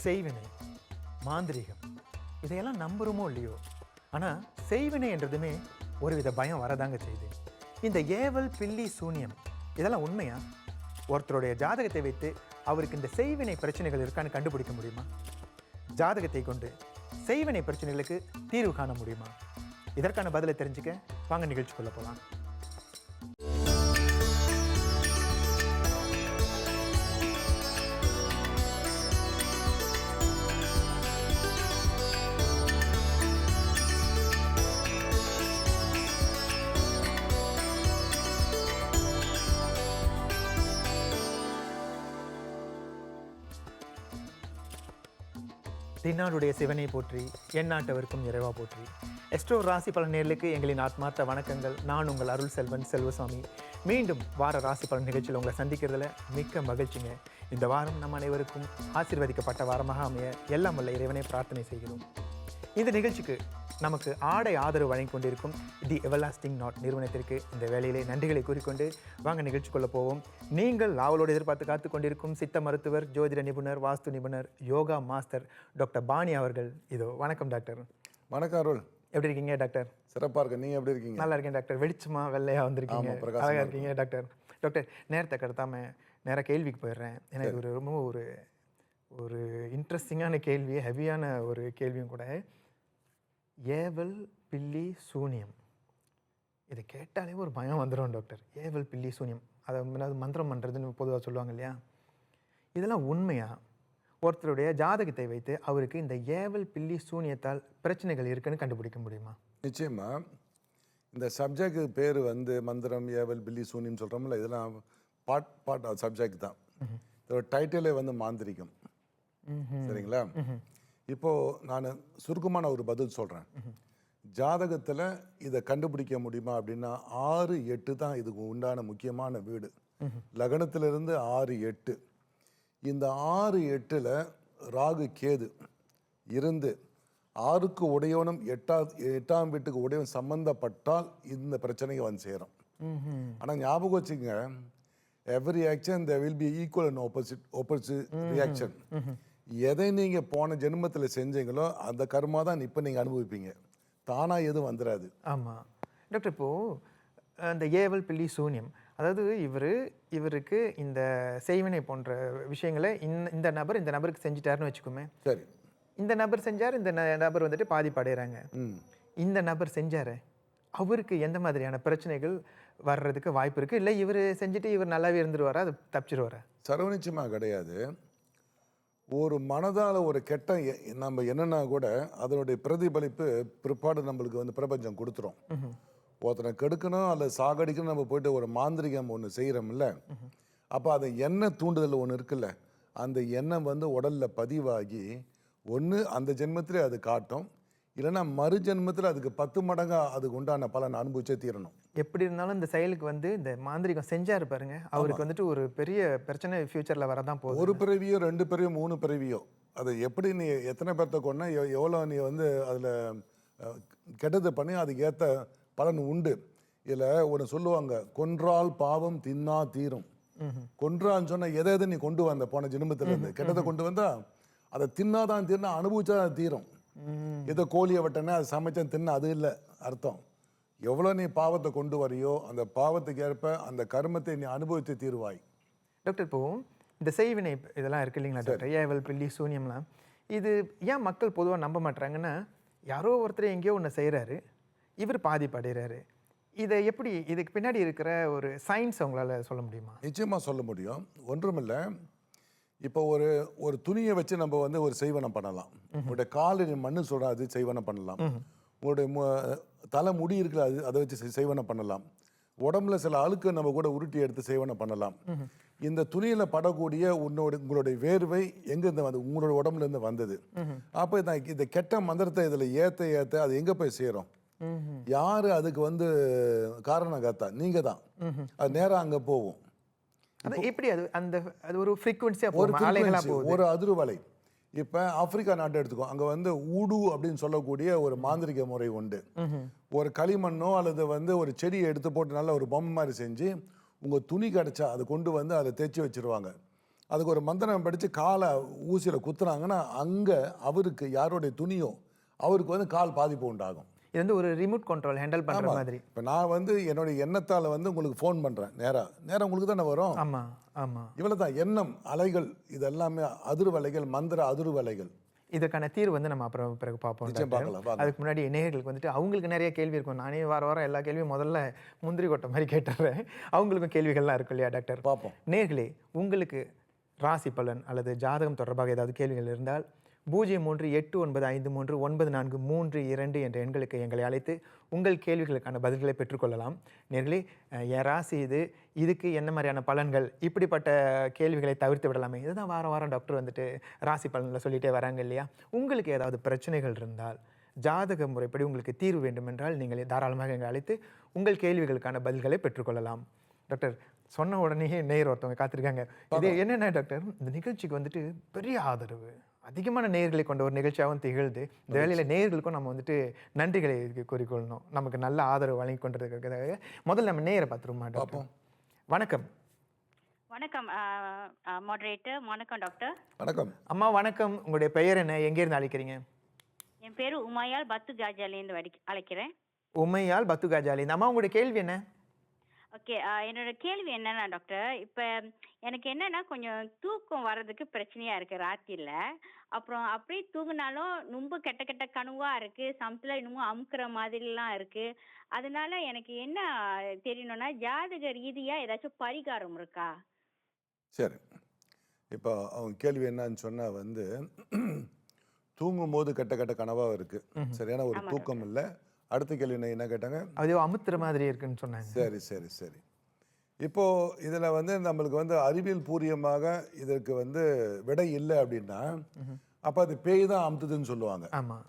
செய்வினை, மாந்திரீகம் இதையெல்லாம் நம்புகிறோமோ இல்லையோ, ஆனால் செய்வினை என்றதுமே ஒருவித பயம் வரதாங்க செய்யுது. இந்த ஏவல், பில்லி, சூனியம் இதெல்லாம் உண்மையா? ஒருத்தருடைய ஜாதகத்தை வைத்து அவருக்கு இந்த செய்வினை பிரச்சனைகள் இருக்கான்னு கண்டுபிடிக்க முடியுமா? ஜாதகத்தை கொண்டு செய்வினை பிரச்சனைகளுக்கு தீர்வு காண முடியுமா? இதற்கான பதிலை தெரிஞ்சுக்க வாங்க நிகழ்ச்சிக்குள்ள போகலாம். தென்னாடுடைய சிவனை போற்றி, எந்நாட்டவருக்கும் இறைவா போற்றி. எஸ்ட்ரோ ராசி பலன் நேயர்களுக்கு எங்களின் ஆத்மார்த்த வணக்கங்கள். நான் உங்கள் அருள் செல்வன் செல்வசாமி. மீண்டும் வார ராசி பலன் நிகழ்ச்சியில் உங்களை சந்திக்கிறதுல மிக்க மகிழ்ச்சிங்க. இந்த வாரம் நம் அனைவருக்கும் ஆசீர்வதிக்கப்பட்ட வாரமாக அமைய எல்லாம் வல்ல இறைவனை பிரார்த்தனை செய்கிறோம். இந்த நிகழ்ச்சிக்கு நமக்கு ஆடை ஆதரவு வழங்கி கொண்டிருக்கும் தி எவர்லாஸ்டிங் நாட் நிறுவனத்திற்கு இந்த வேளையிலே நன்றிகளை கூறிக்கொண்டு வாங்க நிகழ்ச்சிக்குள்ள போவோம். நீங்கள் ஆவலோடு எதிர்பார்த்து காத்து கொண்டிருக்கும் சித்த மருத்துவர், ஜோதிட நிபுணர், வாஸ்து நிபுணர், யோகா மாஸ்டர் டாக்டர் பாணி அவர்கள். இதோ வணக்கம் டாக்டர். வணக்கம் அருள். எப்படி இருக்கீங்க டாக்டர்? சிறப்பாக இருக்கேன். நீங்கள் எப்படி இருக்கீங்க? நல்லா இருக்கேன் டாக்டர். வெளிச்சமா வெள்ளையா வந்திருக்கீங்க, அழகாக இருக்கீங்க டாக்டர். டாக்டர், நேரத்தை கடத்தாம நேராக கேள்விக்கு போயிடுறேன். எனக்கு ஒரு ரொம்ப ஒரு இன்ட்ரெஸ்டிங்கான கேள்வி, ஹெவியான ஒரு கேள்வியும் கூட. ஏவல், பில்லி, சூனியம் இதை கேட்டாலே ஒரு பயம் வந்துடும் டாக்டர். ஏவல், பில்லி, சூனியம் அதை மந்திரம் பண்ணுறதுன்னு பொதுவாக சொல்லுவாங்க இல்லையா? இதெல்லாம் உண்மையா? ஒருத்தருடைய ஜாதகத்தை வைத்து அவருக்கு இந்த ஏவல், பில்லி, சூனியத்தால் பிரச்சனைகள் இருக்குன்னு கண்டுபிடிக்க முடியுமா? நிச்சயமா. இந்த சப்ஜெக்ட் பேர் மந்திரம், ஏவல், பில்லி, சூனியம் சொல்கிறோம்ல, இதெல்லாம் பார்ட் சப்ஜெக்ட் தான். இதோட டைட்டிலே மாந்திரிகம். சரிங்களா? இப்போது நான் சுருக்கமான ஒரு பதில் சொல்கிறேன். ஜாதகத்தில் இதை கண்டுபிடிக்க முடியுமா அப்படின்னா 6, 8 தான் இதுக்கு உண்டான முக்கியமான வீடு. லக்னத்திலிருந்து 6, 8. இந்த 6, 8ல் ராகு கேது இருந்து 6க்கு உடையவனும் 8ஆம் வீட்டுக்கு உடையவன் சம்பந்தப்பட்டால் இந்த பிரச்சனைக்கு சேரும். ஆனால் ஞாபகம் வச்சுங்க, every action there will be equal and opposite reaction. எதை நீங்கள் போன ஜென்மத்தில் செஞ்சீங்களோ அந்த கர்மா தான் இப்போ நீங்கள் அனுபவிப்பீங்க. தானாக எதுவும் வந்துடாது. ஆமாம் டாக்டர். இப்போது அந்த ஏவல், பில்லி, சூனியம், அதாவது இவருக்கு இந்த செய்வினை போன்ற விஷயங்களை இந்த நபருக்கு செஞ்சுட்டாருன்னு வச்சுக்கோமே. சரி, இந்த நபர் செஞ்சார், இந்த நபர் பாதிப்படைகிறாங்க. இந்த நபர் செஞ்சார், அவருக்கு எந்த மாதிரியான பிரச்சனைகள் வர்றதுக்கு வாய்ப்பு இருக்குது? இல்லை இவர் செஞ்சுட்டு இவர் நல்லாவே இருந்துருவாரா, அது தப்பிச்சிருவாரா? சர்வநிச்சயமாக கிடையாது. ஒரு மனதால் ஒரு கெட்ட நம்ம என்னன்னா கூட அதனுடைய பிரதிபலிப்பு பிற்பாடு நம்மளுக்கு பிரபஞ்சம் கொடுத்துரும். ஒருத்தனை கெடுக்கணும் அல்லது சாகடிக்கணும் நம்ம போயிட்டு ஒரு மாந்திரிகம் ஒன்று செய்கிறோம்ல, அப்போ அது எண்ணெய் தூண்டுதல் ஒன்று இருக்குல்ல, அந்த எண்ணெய் உடலில் பதிவாகி ஒன்று அந்த ஜென்மத்திலே அது காட்டும், இல்லைன்னா மறு ஜென்மத்தில் அதுக்கு 10 மடங்காக அதுக்கு உண்டான பலன் அனுபவிச்சே தீரணும். எப்படி இருந்தாலும் இந்த செயலுக்கு இந்த மாந்திரிகம் செஞ்சாரு பாருங்க, அவருக்கு ஒரு பெரிய பிரச்சனை ஃபியூச்சரில் வரதான் போகுது. ஒரு பிறவியோ 2 பிறவியோ 3 பிறவியோ, அது எப்படி நீ எத்தனை பேர்த்த கொண்டா எவ்வளோ நீ அதில் கெட்டது பண்ணி அதுக்கு ஏற்ற பலன் உண்டு. இதில் ஒன்று சொல்லுவாங்க, கொன்றால் பாவம் தின்னா தீரும். கொன்றான்னு சொன்னால் எதை நீ கொண்டு வந்த போன ஜென்மத்தில் இருந்து கெட்டதை கொண்டு வந்தா அதை தின்னாதான் தீர்னா, அனுபவிச்சா அது தீரும். ஏதோ கோழியை வெட்டனே அது சமைச்சேன் தின்ன அது இல்லை அர்த்தம். எவ்வளோ நீ பாவத்தை கொண்டு வரையோ அந்த பாவத்துக்கு ஏற்ப அந்த கர்மத்தை நீ அனுபவித்து தீர்வாய். டாக்டர், இப்போ இந்த செய்வினை இதெல்லாம் இருக்கு இல்லைங்களா டாக்டர், ஏவல், பில்லி, சூனியம்லாம், இது ஏன் மக்கள் பொதுவாக நம்ப மாட்டாங்கன்னா, யாரோ ஒருத்தர் எங்கேயோ ஒன்று செய்கிறாரு, இவர் பாதிப்படைகிறாரு. இதை எப்படி, இதுக்கு பின்னாடி இருக்கிற ஒரு சயின்ஸ் அவங்களால சொல்ல முடியுமா? நிச்சயமாக சொல்ல முடியும். ஒன்றுமில்லை, இப்போ ஒரு துணியை வச்சு நம்ம ஒரு செய்வனம் பண்ணலாம். உங்களுடைய காலில் மண்ணு சொல்கிற அது செய்வனம் பண்ணலாம். உங்களுடைய தலை முடி இருக்கிற அதை வச்சு செய்வனம் பண்ணலாம். உடம்புல சில அழுக்கு நம்ம கூட உருட்டி எடுத்து செய்வனம் பண்ணலாம். இந்த துணியில் படக்கூடிய உங்களுடைய வேர்வை எங்கேருந்து வந்து உங்களோட உடம்புலேருந்து வந்தது. அப்போ இந்த கெட்ட மந்திரத்தை இதில் ஏற்ற அது எங்கே போய் சேரும்? யார் அதுக்கு காரணம் காத்தா? நீங்கள் தான். அது நேராக அங்கே போகும். எப்படி அது ஒரு ஃப்ரீக்வன்சியா போகும், ஒரு அதிர்வலை. இப்போ ஆப்பிரிக்கா நாட்டை எடுத்துக்கோ, அங்கே ஊடு அப்படின்னு சொல்லக்கூடிய ஒரு மாந்திரிக முறை உண்டு. ஒரு களிமண்ணோ அல்லது ஒரு செடியை எடுத்து போட்டு நல்ல ஒரு பொம்மை மாதிரி செஞ்சு உங்கள் துணி கிடச்சா அதை கொண்டு அதை தேய்ச்சி வச்சிருவாங்க. அதுக்கு ஒரு மந்திரம் படித்து காலை ஊசியில் குத்துனாங்கன்னா அங்கே அவருக்கு யாருடைய துணியோ அவருக்கு வந்து கால் பாதிப்பு உண்டாகும். இது வந்து ஒரு ரிமோட் கண்ட்ரோல் ஹேண்டில் பண்ணுற மாதிரி. இப்போ நான் வந்து என்னுடைய எண்ணத்தால் வந்து உங்களுக்கு ஃபோன் பண்ணுறேன், நேராக உங்களுக்கு தானே வரும். ஆமாம் ஆமாம். இவ்வளோ தான் எண்ணம் அலைகள், இது எல்லாமே அதிர்வலைகள், மந்திர அதிர்வலைகள். இதற்கான தீர்வு வந்து நம்ம அப்புறம் பிறகு பார்ப்போம் நிச்சயம் டாக்டர். பார்க்கலாம். அதுக்கு முன்னாடி நேயர்களுக்கு வந்துட்டு அவங்களுக்கு நிறைய கேள்வி இருக்கும். நானே வாரம் எல்லா கேள்வியும் முதல்ல முந்திரி கொட்டை மாதிரி கேட்டுறேன். அவங்களுக்கும் கேள்விகள்லாம் இருக்கும் இல்லையா டாக்டர்? பார்ப்போம். நேயர்களே, உங்களுக்கு ராசி பலன் அல்லது ஜாதகம் தொடர்பாக ஏதாவது கேள்விகள் இருந்தால் 0389539432 என்ற எண்களுக்கு எங்களை அழைத்து உங்கள் கேள்விகளுக்கான பதில்களை பெற்றுக்கொள்ளலாம். நேர்களே, என் ராசி இதுக்கு என்ன மாதிரியான பலன்கள், இப்படிப்பட்ட கேள்விகளை தவிர்த்து விடலாமே. இதுதான் வாரம் டாக்டர் வந்துட்டு ராசி பலனில் சொல்லிகிட்டே வராங்க இல்லையா? உங்களுக்கு ஏதாவது பிரச்சனைகள் இருந்தால், ஜாதக முறைப்படி உங்களுக்கு தீர்வு வேண்டுமென்றால் நீங்கள் தாராளமாக எங்களை அழைத்து உங்கள் கேள்விகளுக்கான பதில்களை பெற்றுக்கொள்ளலாம். டாக்டர், சொன்ன உடனே நேயர் ஒருத்தவங்க காத்திருக்காங்க. இது என்னென்ன டாக்டர், இந்த நிகழ்ச்சிக்கு வந்துட்டு பெரிய ஆதரவு, அதிகமான நேயர்களை கொண்ட ஒரு நிகழ்ச்சியாகவும் திகழ்து. இந்த வேளையில் நேயர்களுக்கும் நம்ம வந்துட்டு நன்றிகளை கூறிக்கொள்ளணும், நமக்கு நல்ல ஆதரவு வழங்கி கொண்டிருக்கிறதுக்காக. முதல்ல நம்ம நேயரை பார்த்துருமா டாக்டர்? வணக்கம். வணக்கம் மாடரேட்டர். வணக்கம் டாக்டர். வணக்கம் அம்மா. வணக்கம். உங்களுடைய பெயர் என்ன, எங்கேருந்து அழைக்கிறீங்க? என் பேரு உமாயால் பத்து காஜாலேருந்து அழைக்கிறேன். உமையால் பத்து காஜாலி. அம்மா, உங்களுடைய கேள்வி என்ன? ஓகே, என்னோட கேள்வி என்னன்னா டாக்டர், இப்போ எனக்கு என்னன்னா கொஞ்சம் தூக்கம் வர்றதுக்கு பிரச்சனையா இருக்கு ராத்திரில. அப்புறம் அப்படியே தூங்கினாலும் ரொம்ப கெட்ட கெட்ட கனவா இருக்கு, சமத்துல இன்னமும் அமுக்குற மாதிரிலாம் இருக்கு. அதனால எனக்கு என்ன தெரியணும்னா, ஜாதக ரீதியா ஏதாச்சும் பரிகாரம் இருக்கா? சரி. இப்போ அவங்க கேள்வி என்னன்னு சொன்னால் வந்து தூங்கும்போது கெட்ட கனவாக இருக்குது, சரியான ஒரு தூக்கம் இல்லை. அடுத்த கேள்வி என்ன கேட்டாங்க? அது அமுத்துற மாதிரி இருக்குன்னு சொன்னாங்க. சரி. இப்போது இதில் வந்து நம்மளுக்கு வந்து அறிவியல் பூர்வமாக இதற்கு வந்து விடை இல்லை அப்படின்னா அப்போ அது பேய் தான் அமுத்துதுன்னு சொல்லுவாங்க. ஆமாம்.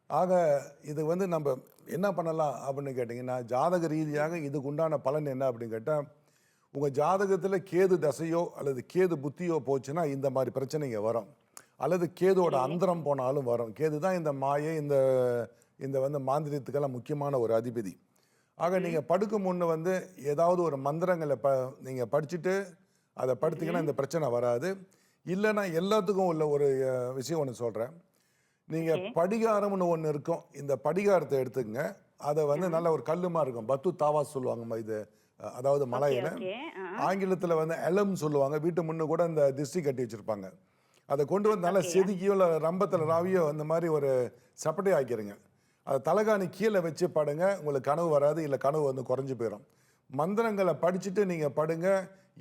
ஆக இது வந்து நம்ம என்ன பண்ணலாம் அப்படின்னு கேட்டிங்கன்னா, ஜாதக ரீதியாக இதுக்கு உண்டான பலன் என்ன அப்படின்னு கேட்டால், உங்கள் ஜாதகத்தில் கேது தசையோ அல்லது கேது புத்தியோ போச்சுன்னா இந்த மாதிரி பிரச்சனைங்க வரும். அல்லது கேதுவோட அந்தரம் போனாலும் வரும். கேது தான் இந்த மாயை, இந்த வந்து மாந்திரியத்துக்கெல்லாம் முக்கியமான ஒரு அதிபதி. ஆக நீங்கள் படுக்கும் முன்னே வந்து ஏதாவது ஒரு மந்திரங்களை நீங்கள் படிச்சுட்டு அதை படுத்திங்கன்னா இந்த பிரச்சனை வராது. இல்லைன்னா எல்லாத்துக்கும் உள்ள ஒரு விஷயம் ஒன்று சொல்கிறேன். நீங்கள் படிகாரம்னு ஒன்று இருக்கும், இந்த படிகாரத்தை எடுத்துக்கங்க. அதை வந்து நல்ல ஒரு கல்லுமா இருக்கும், பத்து தாவா சொல்லுவாங்க. இது அதாவது மலையில் ஆங்கிலத்தில் வந்து எலம் சொல்லுவாங்க. வீட்டு முன்னு கூட இந்த திஷ்டி கட்டி வச்சுருப்பாங்க. அதை கொண்டு வந்து நல்லா செதுக்கியோ இல்லை ரம்பத்தில் ராவியோ அந்த மாதிரி ஒரு சப்பட்டை ஆக்கிடுங்க. அதை தலைகாணி கீழே வச்சு படுங்க, உங்களுக்கு கனவு வராது, இல்லை கனவு வந்து குறைஞ்சி போயிடும். மந்திரங்களை படிச்சுட்டு நீங்கள் படுங்க,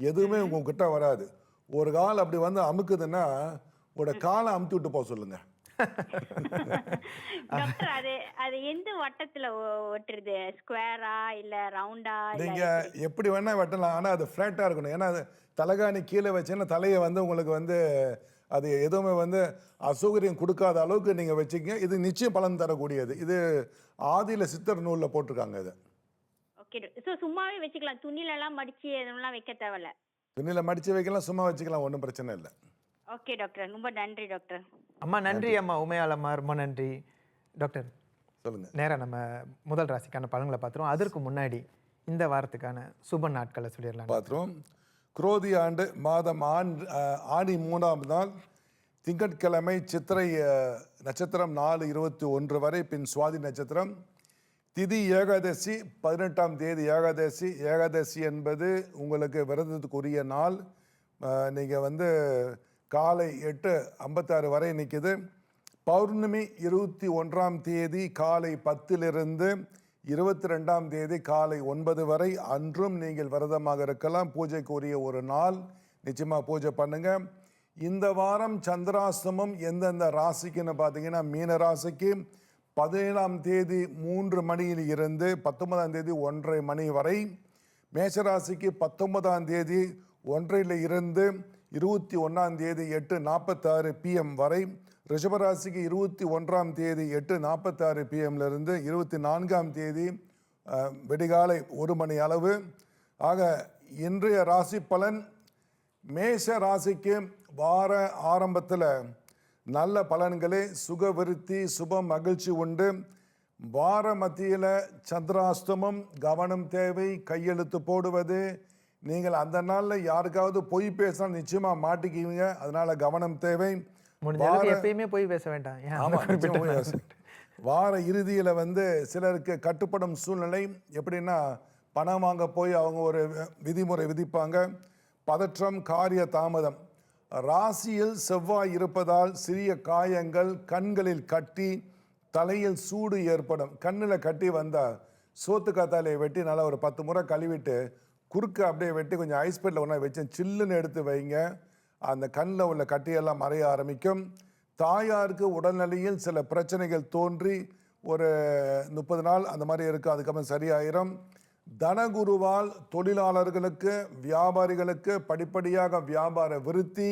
எதுவுமே உங்ககிட்ட வராது. ஒரு கால் அப்படி வந்து அமுக்குதுன்னா உங்களோட காலை அமுத்தி விட்டு போக சொல்லுங்க. டாக்டர், அது எந்த வட்டத்துல ஒட்டுறது? ஸ்கொயரா இல்ல ரவுண்டா? நீங்க எப்படி வேணா வெட்டலாம், ஆனா அது ஃபிளாட்டா இருக்கணும். ஏன்னா அது தலைகாணி கீழே வச்சீங்கன்னா தலையை வந்து உங்களுக்கு வந்து அது எதுவுமே வந்து அசௌகரியம் கொடுக்காத அளவுக்கு நீங்க வச்சுக்கங்க. இது நிச்சயம் பலன் தரக்கூடியது. இது ஆதியில சித்தர் நூல்ல போட்டிருக்காங்க. இது ஓகே. சோ சும்மாவே வச்சுக்கலாம், துணில எல்லாம் மடிச்சு அதெல்லாம் வைக்க தேவையில்ல? துணியில மடிச்சு வைக்கலாம், சும்மா வச்சுக்கலாம், ஒன்றும் பிரச்சனை இல்லை. ஓகே டாக்டர், ரொம்ப நன்றி டாக்டர். அம்மா நன்றி. அம்மா உமையால் அம்மா ரொம்ப நன்றி. டாக்டர், சொல்லுங்க. நேராக நம்ம முதல் ராசிக்கான பலன்களை பார்த்துருவோம். அதற்கு முன்னாடி இந்த வாரத்துக்கான சுப நாட்களை சொல்லிடலாம். பார்த்துருவோம். குரோதி ஆண்டு மாதம் ஆணி 3ஆம் நாள் திங்கட்கிழமை, சித்திரை நட்சத்திரம் 4:21 வரை, பின் சுவாதி நட்சத்திரம், திதி ஏகாதசி 18ஆம் தேதி ஏகாதசி. ஏகாதசி என்பது உங்களுக்கு விரதத்துக்குரிய நாள். நீங்கள் வந்து காலை 8:56 வரை நிற்குது. பௌர்ணமி 21ஆம் தேதி காலை 10லிருந்து 22ஆம் தேதி காலை 9 வரை. அன்றும் நீங்கள் விரதமாக இருக்கலாம். பூஜைக்குரிய ஒரு நாள், நிச்சயமாக பூஜை பண்ணுங்க. இந்த வாரம் சந்திராஷ்டமம் எந்தெந்த ராசிக்குன்னு பார்த்தீங்கன்னா, மீன ராசிக்கு 17ஆம் தேதி 3 மணியில் இருந்து 19ஆம் தேதி 1:30 மணி வரை. மேஷராசிக்கு 19ஆம் தேதி 1:00 இருந்து 21ஆம் தேதி 8:46 PM வரை. ரிஷபராசிக்கு 21ஆம் தேதி 8:46 PM-லிருந்து 24ஆம் தேதி விடிகாலை 1 மணி அளவு. ஆக இன்றைய ராசி பலன், மேஷ ராசிக்கு வார ஆரம்பத்தில் நல்ல பலன்களே, சுகவிருத்தி, சுப மகிழ்ச்சி உண்டு. வார மத்தியில் சந்திராஷ்டமம், கவனம் தேவை. கையெழுத்து போடுவது, நீங்கள் அந்த நாளில் யாருக்காவது பொய் பேசினா நிச்சயமாக மாட்டிக்குவீங்க. அதனால கவனம் தேவை. முடிஞ்ச அளவுக்கு எப்பயுமே போய் பேச வேண்டாம். ஏன் அந்த ஆமாம், குறிப்பிட்ட நிச்சயமா நாள்? வார இறுதியில் வந்து சிலருக்கு கட்டுப்படும் சூழ்நிலை. எப்படின்னா, பணம் வாங்க போய் அவங்க ஒரு விதிமுறை விதிப்பாங்க. பதற்றம், காரிய தாமதம். ராசியில் செவ்வாய் இருப்பதால் சிறிய காயங்கள், கண்களில் கட்டி, தலையில் சூடு ஏற்படும். கண்ணில் கட்டி வந்தால் சோத்து காத்தாலையை வெட்டி நல்லா ஒரு 10 முறை கழுவிட்டு குறுக்க அப்படியே வெட்டி கொஞ்சம் ஐஸ் பெட்டில் ஒன்றா வச்சு சில்லுன்னு எடுத்து வைங்க. அந்த கண்ணில் உள்ள கட்டியெல்லாம் மறைய ஆரம்பிக்கும். தாயாருக்கு உடல்நிலையில் சில பிரச்சனைகள் தோன்றி ஒரு 30 நாள் அந்த மாதிரி இருக்கும். அதுக்கப்புறம் சரியாயிரும். தனகுருவால் தொழிலாளர்களுக்கு, வியாபாரிகளுக்கு படிப்படியாக வியாபார விருத்தி,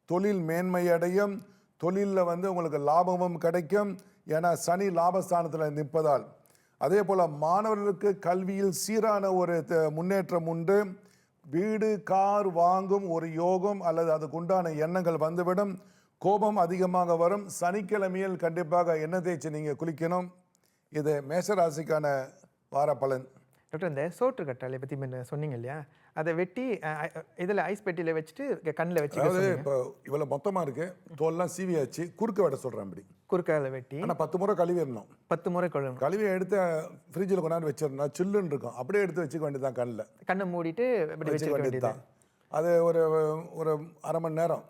தொழில் மேன்மையடையும். தொழிலில் வந்து உங்களுக்கு லாபமும் கிடைக்கும். ஏன்னா சனி லாபஸ்தானத்தில் நிற்பதால். அதே போல் மாணவர்களுக்கு கல்வியில் சீரான ஒரு முன்னேற்றம் உண்டு. வீடு, கார் வாங்கும் ஒரு யோகம் அல்லது அதுக்குண்டான எண்ணங்கள் வந்துவிடும். கோபம் அதிகமாக வரும். சனிக்கிழமையில் கண்டிப்பாக எண்ணெய் தேய்ச்சி நீங்கள் குளிக்கணும். இது மேஷராசிக்கான வார பலன். டாக்டர், இந்த சோற்று கற்றாழை பற்றி சொன்னீங்க இல்லையா, அதை வெட்டி இதில் ஐஸ் பெட்டியில் வச்சுட்டு கண்ணில் வச்சு, அதாவது இப்போ இவ்வளோ மொத்தமாக இருக்குது, தோல்லாம் சீவியாச்சு, குறுக்க வெட்ட சொல்கிறேன். அப்படி குறுக்கால வெட்டி ஆனால் 10 முறை கழுவிடணும். 10 முறை கழுவணும். கழுவி எடுத்து ஃப்ரிட்ஜில் கொண்டாந்து வச்சிடணும். சில்லுன்னு இருக்கும். அப்படியே எடுத்து வச்சுக்க வேண்டியதான். கண்ணில் கண்ணை மூடிட்டு இப்படி வச்சுக்க வேண்டியது தான். அது ஒரு ஒரு அரை மணி நேரம்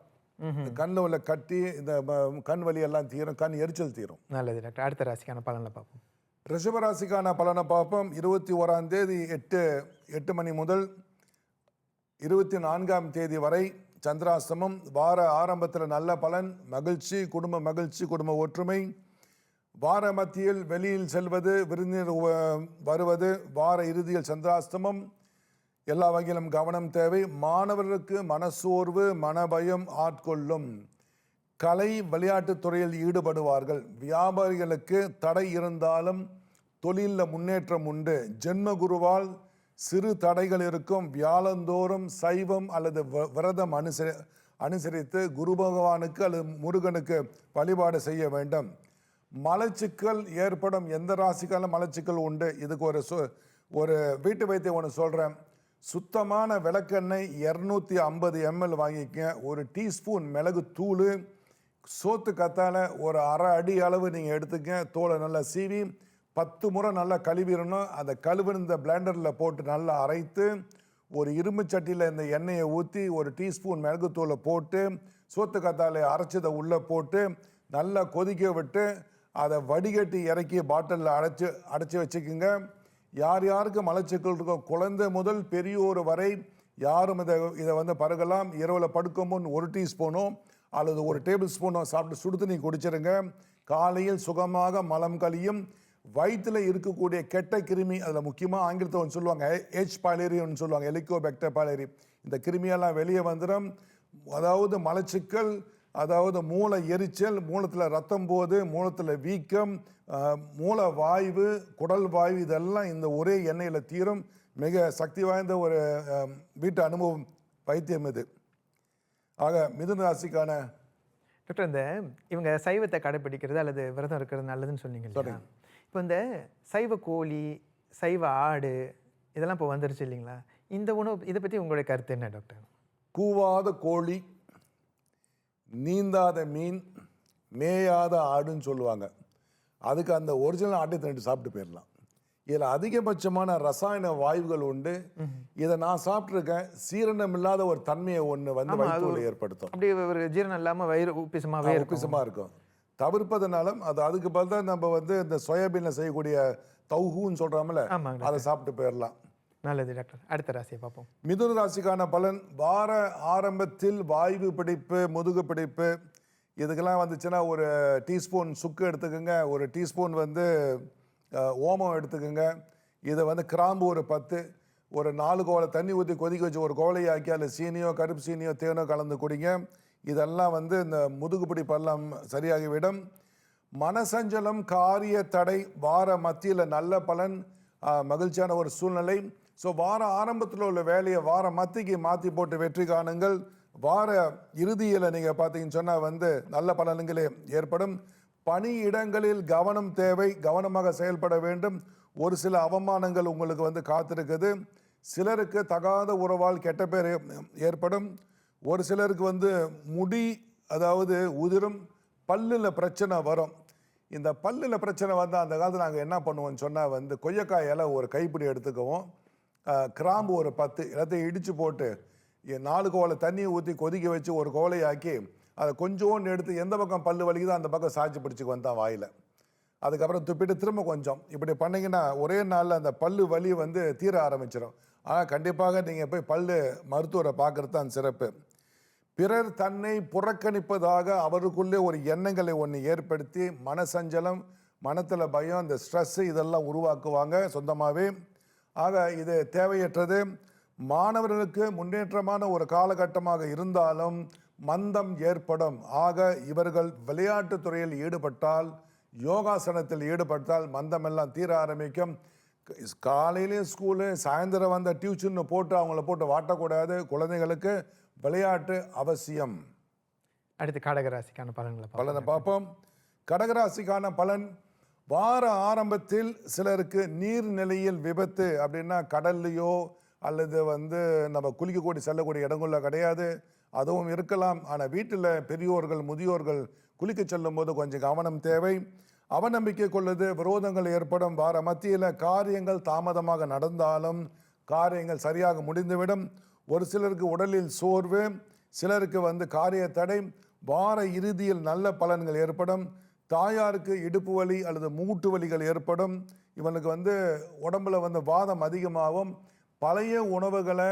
கண்ணில் உள்ள கட்டி இந்த கண் வலி எல்லாம் தீரும். கண் எரிச்சல் தீரும். நல்லது டாக்டர். அடுத்த ராசிக்கான பலனை பார்ப்போம். ரிஷபராசிக்கான பலனை பார்ப்போம். 21ஆம் தேதி 8 மணி முதல் 24ஆம் தேதி வரை சந்திராஷ்டமம். வார ஆரம்பத்தில் நல்ல பலன், மகிழ்ச்சி, குடும்ப ஒற்றுமை. வார மத்தியில் வெளியில் செல்வது, விருந்தினர் வருவது. வார இறுதியில் சந்திராஷ்டமம். எல்லா வகையிலும் கவனம் தேவை. மாணவர்களுக்கு மனசோர்வு, மனபயம் ஆட்கொள்ளும். கலை, விளையாட்டுத் துறையில் ஈடுபடுவார்கள். வியாபாரிகளுக்கு தடை இருந்தாலும் தொழிலில் முன்னேற்றம் உண்டு. ஜென்ம குருவால் சிறு தடைகள் இருக்கும். வியாழந்தோறும் சைவம் அல்லது விரதம் அனுசரித்து குரு பகவானுக்கு அல்லது முருகனுக்கு வழிபாடு செய்ய வேண்டும். மலச்சிக்கல் ஏற்படும். எந்த ராசிக்காலும் மலச்சிக்கல் உண்டு. இதுக்கு ஒரு வீட்டு வைத்தியம் ஒன்று சொல்கிறேன். சுத்தமான விளக்கெண்ணெய் 250 ml வாங்கிக்க. ஒரு டீஸ்பூன் மிளகு தூள், சோத்து கத்தால ஒரு அரை அடி அளவு நீங்கள் எடுத்துக்க. தோலை நல்லா சீவி 10 முறை நல்லா கழுவிடணும். அந்த கழுவின பிளெண்டரில் போட்டு நல்லா அரைத்து ஒரு இரும்பு சட்டியில் இந்த எண்ணெயை ஊற்றி ஒரு டீஸ்பூன் மிளகுத்தூளை போட்டு சோத்து கத்தாலை அரைச்சதை உள்ளே போட்டு நல்லா கொதிக்க விட்டு அதை வடிகட்டி இறக்கி பாட்டிலில் அடைச்சி வச்சுக்கோங்க. யார் யாருக்கு மலச்சிக்கல் இருக்கோ, குழந்தை முதல் பெரியோர் வரை யாரும் இதை வந்து பருகலாம். இரவில் படுக்கும் முன் 1 டீஸ்பூனோ அல்லது 1 டேபிள் ஸ்பூனோ சாப்பிட்டு சுடு தண்ணி குடிச்சிருங்க. காலையில் சுகமாக மலம் கழியும். வயிற்றில் இருக்கக்கூடிய கெட்ட கிருமி, அதில் முக்கியமாக ஆங்கிலத்தை ஒன்று சொல்லுவாங்க, H. pylori ஒன்று சொல்லுவாங்க, ஹெலிகோபாக்டர் பைலரி. இந்த கிருமியெல்லாம் வெளியே வந்துடும். அதாவது மலச்சிக்கல், அதாவது மூளை எரிச்சல், மூலத்தில் ரத்தம் போது, மூலத்தில் வீக்கம், மூல வாய்வு, குடல் வாய்வு, இதெல்லாம் இந்த ஒரே எண்ணெயில் தீரும். மிக சக்தி வாய்ந்த ஒரு வீட்டு அனுபவம் வைத்தியம் இது. ஆக மிதுன ராசிக்கான டாக்டர், இந்த இவங்க சைவத்தை கடைப்பிடிக்கிறது அல்லது விரதம் இருக்கிறது நல்லதுன்னு சொன்னீங்க இல்லையா? இப்போ இந்த சைவ கோழி, சைவ ஆடு இதெல்லாம் இப்போ வந்துருச்சு இல்லைங்களா? இந்த உணவு இதை பற்றி உங்களுடைய கருத்து என்ன டாக்டர்? கூவாத கோழி, நீந்தாத மீன், மேயாத ஆடுன்னு சொல்லுவாங்க. அதுக்கு அந்த ஒரிஜினல் ஆட்டை தண்ணிட்டு சாப்பிட்டு போயிடலாம். இதில் அதிகபட்சமான ரசாயன வாயுகள் உண்டு. இதை நான் சாப்பிட்ருக்கேன். சீரணம் இல்லாத ஒரு தன்மையை ஒன்று வந்து வயிற்றுல ஏற்படுத்தும். அப்படி ஒரு ஜீரணம் இல்லாமல் வயிறு உப்பிசமாக இருக்கும். தவிர்ப்பதனாலும் அதுக்கு பதிலாக நம்ம வந்து இந்த சோயாபீனில் செய்யக்கூடிய தௌகுன்னு சொல்கிறாமல, அதை சாப்பிட்டு போயிடலாம். நல்லது டாக்டர். அடுத்த ராசியை பார்ப்போம். மிதுன ராசிக்கான பலன். வார ஆரம்பத்தில் வாய்வு பிடிப்பு, முதுகு பிடிப்பு இதுக்கெல்லாம் வந்துச்சுன்னா ஒரு டீஸ்பூன் சுக்கு எடுத்துக்கோங்க. ஒரு டீஸ்பூன் வந்து ஓமம் எடுத்துக்கோங்க. இதை வந்து கிராம்பு ஒரு 10, ஒரு 4 கோவலை தண்ணி ஊற்றி கொதிக்க வச்சு ஒரு கோவலையாக்கி அதில் சீனியோ கருப்பு சீனியோ தேனோ கலந்து குடிங்க. இதெல்லாம் வந்து இந்த முதுகு பிடிப்பெல்லாம் சரியாகிவிடும். மனசஞ்சலம், காரிய தடை, வார மத்தியில் நல்ல பலன், மகிழ்ச்சியான ஒரு சூழ்நிலை. ஸோ வார ஆரம்பத்தில் உள்ள வேலையை வார மத்திக்கு மாற்றி போட்டு வெற்றி காணுங்கள். வார இறுதியில் நீங்கள் பார்த்தீங்கன்னு சொன்னால் வந்து நல்ல பலன்களே ஏற்படும். பணியிடங்களில் கவனம் தேவை. கவனமாக செயல்பட வேண்டும். ஒரு சில அவமானங்கள் உங்களுக்கு வந்து காத்திருக்குது. சிலருக்கு தகாத உறவால் கெட்ட பேர் ஏற்படும். ஒரு சிலருக்கு வந்து முடி அதாவது உதிரும், பல்லில் பிரச்சனை வரும். இந்த பல்லில் பிரச்சனை வந்தால் அந்த காலத்தில் நாங்கள் என்ன பண்ணுவோம்னு சொன்னால் வந்து கொய்யக்காய் இலை ஒரு கைப்பிடி எடுத்துக்குவோம், கிராம்பு ஒரு 10 எல்லாத்தையும் இடித்து போட்டு 4 கோவலை தண்ணியை ஊற்றி கொதிக்க வச்சு ஒரு கோவலையாக்கி அதை கொஞ்சோண்டு எடுத்து எந்த பக்கம் பல்லு வலிக்குதோ அந்த பக்கம் சாய்ச்சி பிடிச்சிக்கு வந்தான் வாயில். அதுக்கப்புறம் துப்பிட்டு திரும்ப கொஞ்சம் இப்படி பண்ணிங்கன்னா ஒரே நாளில் அந்த பல்லு வலி வந்து தீர ஆரம்பிச்சிடும். ஆனால் கண்டிப்பாக நீங்கள் போய் பல்லு மருத்துவரை பார்க்குறது தான் சிறப்பு. பிறர் தன்னை புறக்கணிப்பதாக அவருக்குள்ளே ஒரு எண்ணங்களை ஒன்று ஏற்படுத்தி மனசஞ்சலம், மனத்தில் பயம், இந்த ஸ்ட்ரெஸ்ஸு இதெல்லாம் உருவாக்குவாங்க சொந்தமாகவே. ஆக இது தேவையற்றது. மாணவர்களுக்கு முன்னேற்றமான ஒரு காலகட்டமாக இருந்தாலும் மந்தம் ஏற்படும். ஆக இவர்கள் விளையாட்டுத் துறையில் ஈடுபட்டால், யோகாசனத்தில் ஈடுபட்டால் மந்தமெல்லாம் தீர ஆரம்பிக்கும். காலையிலே ஸ்கூலு, சாயந்தரம் வந்த டியூஷன் போட்டு அவங்கள போட்டு வாட்டக்கூடாது. குழந்தைகளுக்கு விளையாட்டு அவசியம். அடுத்து கடகராசிக்கான பலனை பார்ப்போம். கடகராசிக்கான பலன், வார ஆரம்பத்தில் சிலருக்கு நீர்நிலையில் விபத்து அப்படின்னா கடல்லையோ அல்லது வந்து நம்ம குளிக்கக்கூடிய செல்லக்கூடிய இடங்கள்ல கிடையாது, அதுவும் இருக்கலாம். ஆனால் வீட்டில் பெரியோர்கள் முதியோர்கள் குளிக்க செல்லும் போது கொஞ்சம் கவனம் தேவை. அவநம்பிக்கை கொள்வது, விரோதங்கள் ஏற்படும். வார மத்தியில் காரியங்கள் தாமதமாக நடந்தாலும் காரியங்கள் சரியாக முடிந்துவிடும். ஒரு சிலருக்கு உடலில் சோர்வு, சிலருக்கு வந்து காரிய தடை. வார இறுதியில் நல்ல பலன்கள் ஏற்படும். தாயாருக்கு இடுப்பு வலி அல்லது மூட்டு வலிகள் ஏற்படும். இவனுக்கு வந்து உடம்புல வந்து வாதம் அதிகமாகும். பழைய உணவுகளை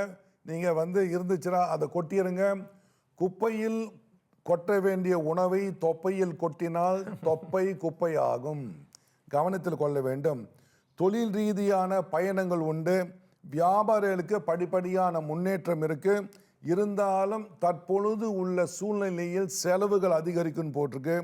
நீங்கள் வந்து இருந்துச்சுன்னா அதை கொட்டிடுங்க. குப்பையில் கொட்ட வேண்டிய உணவை தொப்பையில் கொட்டினால் தொப்பை குப்பையாகும். கவனத்தில் கொள்ள வேண்டும். தொழில் ரீதியான பயணங்கள் உண்டு. வியாபாரிகளுக்கு படிப்படியான முன்னேற்றம் இருக்கு. இருந்தாலும் தற்பொழுது உள்ள சூழ்நிலையில் செலவுகள் அதிகரிக்கும் போட்டிருக்கு.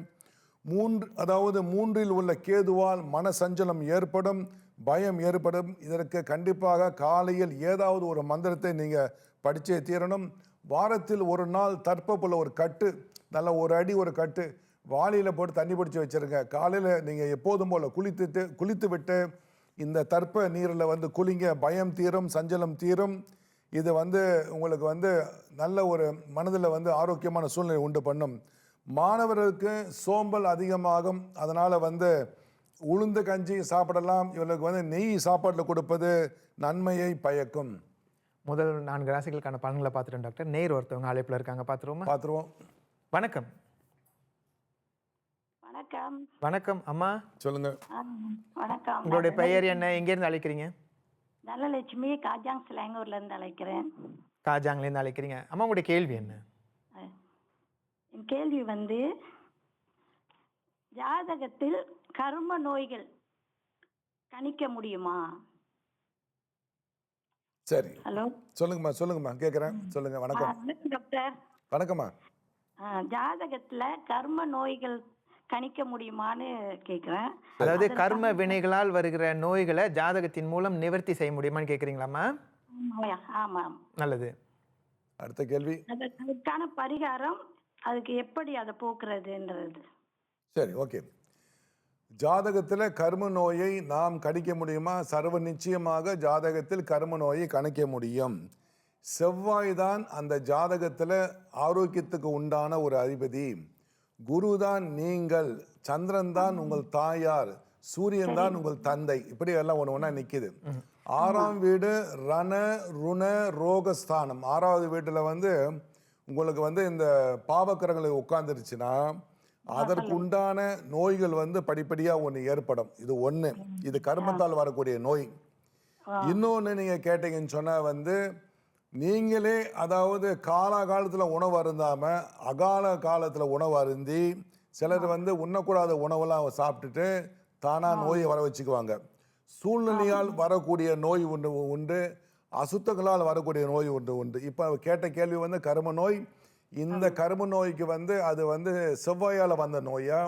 மூன்றில் உள்ள கேதுவால் மனசஞ்சலம் ஏற்படும், பயம் ஏற்படும். இதற்கு கண்டிப்பாக காலையில் ஏதாவது ஒரு மந்திரத்தை நீங்கள் படிச்சே தீரணும். வாரத்தில் ஒரு நாள் தற்பப்புல ஒரு கட்டு, நல்ல ஒரு அடி ஒரு கட்டு வாளியில் போட்டு தண்ணி பிடிச்சி வச்சுருங்க. காலையில் நீங்கள் எப்போதும் போல் குளித்து விட்டு இந்த தற்ப நீரில் வந்து குளிங்க. பயம் தீரும், சஞ்சலம் தீரும். இது வந்து உங்களுக்கு வந்து நல்ல ஒரு மனதில் வந்து ஆரோக்கியமான சூழ்நிலை உண்டு பண்ணும். மாணவர்களுக்கு சோம்பல் அதிகமாகும். அதனால் வந்து உளுந்து கஞ்சி சாப்பிடலாம். இவர்களுக்கு வந்து நெய் சாப்பாட்டில் கொடுப்பது நன்மையை பயக்கும். முதல் 4 ராசிகளுக்கான பலன்களை பார்த்துட்டோம் டாக்டர். நேர் ஒருத்தவங்க அழைப்பில் இருக்காங்க, பார்த்துருவோம். வணக்கம். வணக்கம். வணக்கம் அம்மா, சொல்லுங்க. வணக்கம். உங்களுடைய பெயர் என்ன, எங்கேருந்து அழைக்கிறீங்க? நல்லலட்சுமி, காஜாங் ஸ்லாங்கூர்ல இருந்து அழைக்கிறேன். காஜாங்லேருந்து அழைக்கிறீங்க. அம்மா, உங்களுடைய கேள்வி என்ன? என் கேள்வி வந்து, ஜாதகத்தில் கர்ம நோய்கள் கணிக்க முடியுமா? சரி, ஹலோ, சொல்லுங்கம்மா கேட்குறேன். சொல்லுங்க. வணக்கம் டாக்டர். வணக்கம்மா. ஜாதகத்துல கர்ம நோய்கள் கணிக்க முடியுமான்னு கேட்குறேன். அதாவது கர்ம வினைகளால் வருகிற நோய்களை ஜாதகத்தின் மூலம் நிவர்த்தி செய்ய முடியுமான்னு கேட்குறீங்களாம்மா? ஆமாம். நல்லது. அடுத்த கேள்வி. அதுக்கான பரிகாரம், அதுக்கு எப்படி அதை போக்குறதுன்றது. சரி, ஓகே. ஜாதகத்தில் கர்ம நோயை நாம் கணிக்க முடியுமா? சர்வ நிச்சயமாக ஜாதகத்தில் கர்ம நோயை கணிக்க முடியும். செவ்வாய் தான் அந்த ஜாதகத்தில் ஆரோக்கியத்துக்கு உண்டான ஒரு அதிபதி. குரு தான் நீங்கள், சந்திரன் தான் உங்கள் தாயார், சூரியன் தான் உங்கள் தந்தை. இப்படி எல்லாம் ஒன்று ஒன்றா நிற்கிது. 6ஆம் வீடு ரண ருண ரோகஸ்தானம். 6வது வீட்டில் வந்து உங்களுக்கு வந்து இந்த பாவக்கிரகங்களை உட்கார்ந்துருச்சுன்னா அதற்கு உண்டான நோய்கள் வந்து படிப்படியாக ஒன்று ஏற்படும். இது ஒன்று. இது கர்மத்தால் வரக்கூடிய நோய். இன்னொன்று நீங்கள் கேட்டீங்கன்னு சொன்னால் வந்து நீங்களே அதாவது காலகாலத்தில் உணவு அருந்தாமல் அகால காலத்தில் உணவு அருந்தி சிலர் வந்து உண்ணக்கூடாத உணவெல்லாம் சாப்பிட்டுட்டு தானாக நோயை வர வச்சுக்குவாங்க. சூழ்நிலையால் வரக்கூடிய நோய் உண்டு, அசுத்தங்களால் வரக்கூடிய நோய் உண்டு. இப்போ கேட்ட கேள்வி வந்து கர்ம நோய். இந்த கர்ம நோய்க்கு வந்து அது வந்து செவ்வாயால் வந்த நோயா,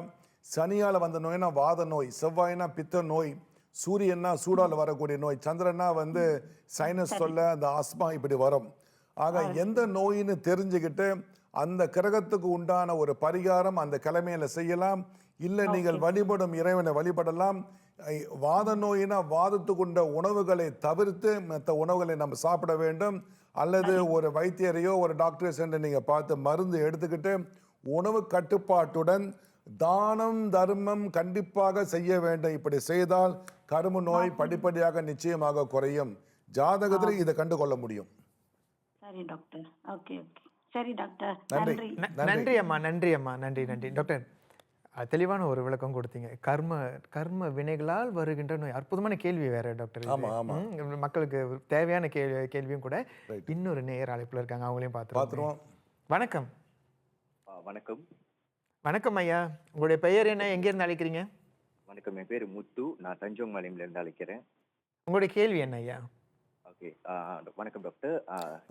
சனியால் வந்த நோய்னா வாத நோய், செவ்வாய்னா பித்த நோய், சூரியன்னா சூடால் வரக்கூடிய நோய், சந்திரனா வந்து சைனஸ் தொல்லை, அந்த ஆஸ்மா இப்படி வரும். ஆக எந்த நோயின்னு தெரிஞ்சுக்கிட்டு அந்த கிரகத்துக்கு உண்டான ஒரு பரிகாரம் அந்த கிழமையில செய்யலாம். இல்லை நீங்கள் வழிபடும் இறைவனை வழிபடலாம். வாத நோயினா வாதத்துக்கு உண்ட உணவுகளை தவிர்த்து மற்ற உணவுகளை நம்ம சாப்பிட வேண்டும். அல்லது ஒரு வைத்தியரையோ ஒரு டாக்டரை சென்று நீங்கள் பார்த்து மருந்து எடுத்துக்கிட்டு உணவு கட்டுப்பாட்டுடன் தானம் தர்மம் கண்டிப்பாக செய்ய வேண்டும். இப்படி செய்தால் கரும நோய் படிப்படியாக நிச்சயமாக குறையும். ஜாதகத்தில் இதை கண்டு கொள்ள முடியும். சரி டாக்டர். Okay okay. சரி டாக்டர். நன்றி. நன்றி. நன்றி அம்மா, நன்றி அம்மா, நன்றி நன்றி டாக்டர். தெளிவான ஒரு விளக்கம் கொடுத்தீங்க. கர்ம வினைகளால் வருகின்ற நோய். அற்புதமான கேள்வி வேற டாக்டர் இது. ஆமா, ஆமா. மக்களுக்கு தேவையான கேள்வியும் கூட. இன்னொரு நேயர் அழைப்புல இருக்காங்க, அவங்களையும் பார்த்துருவோம். வணக்கம். வணக்கம். வணக்கம் ஐயா, உங்களுடைய பெயர் என்ன, எங்க இருந்து அழைக்கிறீங்க? வணக்கம், என் பேர் முத்து. நான் தஞ்சோங்பாளையம்ல இருந்து அழைக்கிறேன். உங்களுடைய கேள்வி என்ன ஐயா? ஓகே. வணக்கம் டாக்டர்.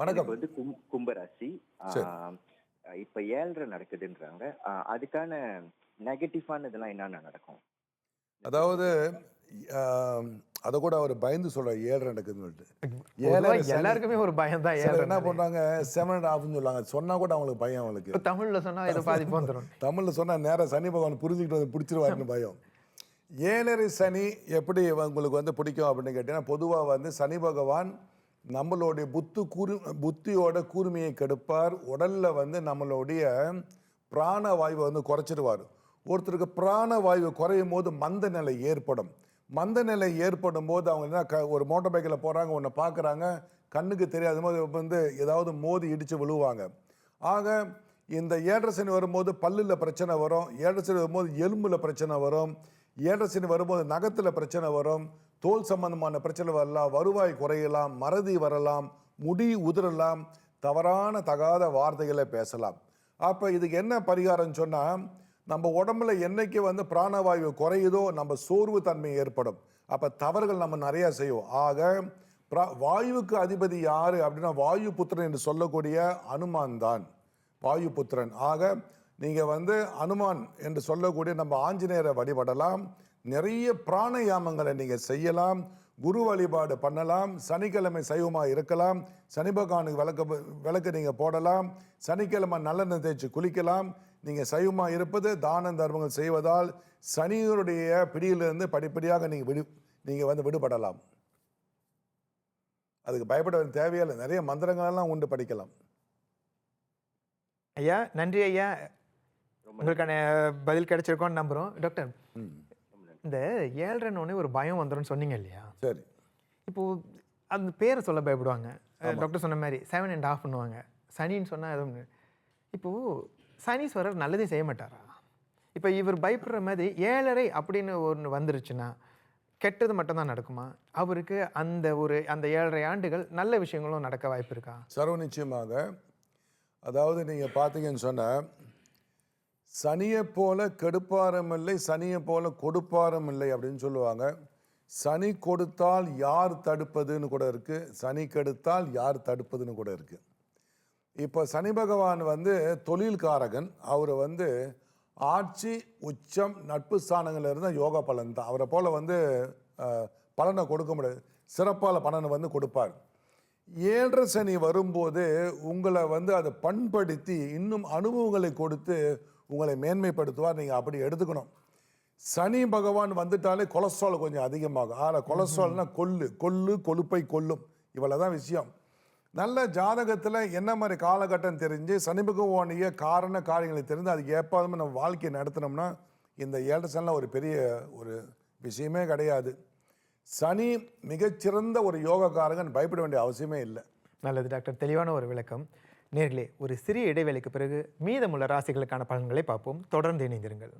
வணக்கம். எனக்கு வந்து கும்பராசி. இப்ப 7.5 நடக்குதுன்றாங்க. அதுக்கான நெகட்டிவான இதெல்லாம் என்னென்ன நடக்கும்? அதாவது அதை கூட அவர் பயந்து சொல்ற 7 நடக்குதுன்னு பொதுவா எல்லாருக்குமே ஒரு பயம் தான். என்ன பண்றாங்க 7.5 சொல்லுவாங்க. சொன்னா கூட அவங்களுக்கு பயம். அவங்களுக்கு தமிழ்ல சொன்னா இது பாதிப்பு வந்துடும். தமிழ்ல சொன்னா நேரம் சனி பகவான் புரிஞ்சுக்கிட்டு வந்து பிடிச்சிருவாருன்னு பயம். 7.5 சனி எப்படி உங்களுக்கு வந்து பிடிக்கும் அப்படின்னு கேட்டீங்கன்னா, பொதுவாக வந்து சனி பகவான் நம்மளுடைய புத்தியோட கூர்மையை கெடுப்பார். உடல்ல வந்து நம்மளுடைய பிராண வாயுவை வந்து குறைச்சிடுவார். ஒருத்தருக்கு பிராண வாயு குறையும் போது மந்த நிலை ஏற்படும். மந்த நிலை ஏற்படும் போது அவங்க என்ன ஒரு மோட்டார் பைக்கில் போகிறாங்க, ஒன்று பார்க்குறாங்க, கண்ணுக்கு தெரியாத போது வந்து ஏதாவது மோதி இடித்து விழுவாங்க. ஆக இந்த 7.5 சனி வரும்போது பல்லில் பிரச்சனை வரும். 7.5 சனி வரும்போது எலும்பில் பிரச்சனை வரும். 7.5 சனி வரும்போது நகத்தில் பிரச்சனை வரும். தோல் சம்பந்தமான பிரச்சனை வரலாம். வருவாய் குறையலாம். மறதி வரலாம். முடி உதிரலாம். தவறான தகாத வார்த்தைகளை பேசலாம். அப்போ இதுக்கு என்ன பரிகாரம் சொன்னால், நம்ம உடம்புல என்னைக்கு வந்து பிராணவாயு குறையுதோ நம்ம சோர்வு தன்மை ஏற்படும். அப்போ தவறுகள் நம்ம நிறையா செய்வோம். ஆக வாயுவுக்கு அதிபதி யார் அப்படின்னா வாயு புத்திரன் என்று சொல்லக்கூடிய அனுமான் தான் வாயு புத்திரன். ஆக நீங்கள் வந்து அனுமான் என்று சொல்லக்கூடிய நம்ம ஆஞ்சநேயரை வழிபடலாம். நிறைய பிராணயாமங்களை நீங்கள் செய்யலாம். குரு வழிபாடு பண்ணலாம். சனிக்கிழமை சைவமாக இருக்கலாம். சனி பகவானுக்கு விளக்கு நீங்கள் போடலாம். சனிக்கிழமை நல்லெண்ணெய் தேய்ச்சி குளிக்கலாம். நீங்கள் சைவமாக இருப்பது தான தர்மங்கள் செய்வதால் சனியருடைய பிடியிலிருந்து படிப்படியாக நீங்கள் வந்து விடுபடலாம். அதுக்கு பயப்பட வேண்டிய தேவையில்லை. நிறைய மந்திரங்களெல்லாம் உண்டு, படிக்கலாம். ஐயா நன்றி ஐயா, உங்களுக்கான பதில் கிடைச்சிருக்கோன்னு நம்புகிறோம். டாக்டர், இந்த 7.5 ஒரு பயம் வந்துடும் சொன்னீங்க இல்லையா? சரி. இப்போது அந்த பேரை சொல்ல பயப்படுவாங்க. டாக்டர் சொன்ன மாதிரி 7.5 பண்ணுவாங்க. சனின்னு சொன்னால் எதுவும். இப்போது சனீஸ்வரர் நல்லதே செய்ய மாட்டாரா? இப்போ இவர் பயப்படுற மாதிரி 7.5 அப்படின்னு ஒன்று வந்துருச்சுன்னா கெட்டது மட்டும்தான் நடக்குமா? அவருக்கு அந்த 7.5 ஆண்டுகள் நல்ல விஷயங்களும் நடக்க வாய்ப்பு இருக்கா? சர்வ நிச்சயமாக. அதாவது நீங்கள் பார்த்தீங்கன்னு சொன்னால், சனியை போல கெடுப்பாரும் இல்லை, சனியை போல கொடுப்பாரும் இல்லை அப்படின்னு சொல்லுவாங்க. சனி கொடுத்தால் யார் தடுப்பதுன்னு கூட இருக்குது. சனி கெடுத்தால் யார் தடுப்பதுன்னு கூட இருக்குது. இப்போ சனி பகவான் வந்து தொழில்காரகன். அவர் வந்து ஆட்சி உச்சம் நட்பு ஸ்தானங்களில் இருந்தால் யோகா பலன் தான். அவரை போல் வந்து பலனை கொடுக்க முடியாது. சிறப்பான பலனை வந்து கொடுப்பார். 7.5 சனி வரும்போது உங்களை வந்து அதை பண்படுத்தி இன்னும் அனுபவங்களை கொடுத்து உங்களை மேன்மைப்படுத்துவார். நீங்கள் அப்படி எடுத்துக்கணும். சனி பகவான் வந்துட்டாலே கொலஸ்ட்ரால் கொஞ்சம் அதிகமாகும். ஆனால் கொலஸ்ட்ரால்னா கொழுப்பை கொல்லும். இவ்வளோ தான் விஷயம். நல்ல ஜாதகத்தில் என்ன மாதிரி காலகட்டம் தெரிஞ்சு சனி பகவானிய காரண காரியங்களை தெரிந்து அதுக்கு ஏற்பாதுமே நம்ம வாழ்க்கையை நடத்தினோம்னா இந்த 7.5 சனிலாம் ஒரு பெரிய ஒரு விஷயமே கிடையாது. சனி மிகச்சிறந்த ஒரு யோகக்காரகன், பயப்பட வேண்டிய அவசியமே இல்லை. நல்லது டாக்டர், தெளிவான ஒரு விளக்கம். நேர்களே, ஒரு சிறிய இடைவேளைக்கு பிறகு மீதமுள்ள ராசிகளுக்கான பலன்களை பார்ப்போம். தொடர்ந்து இணைந்திருங்கள்.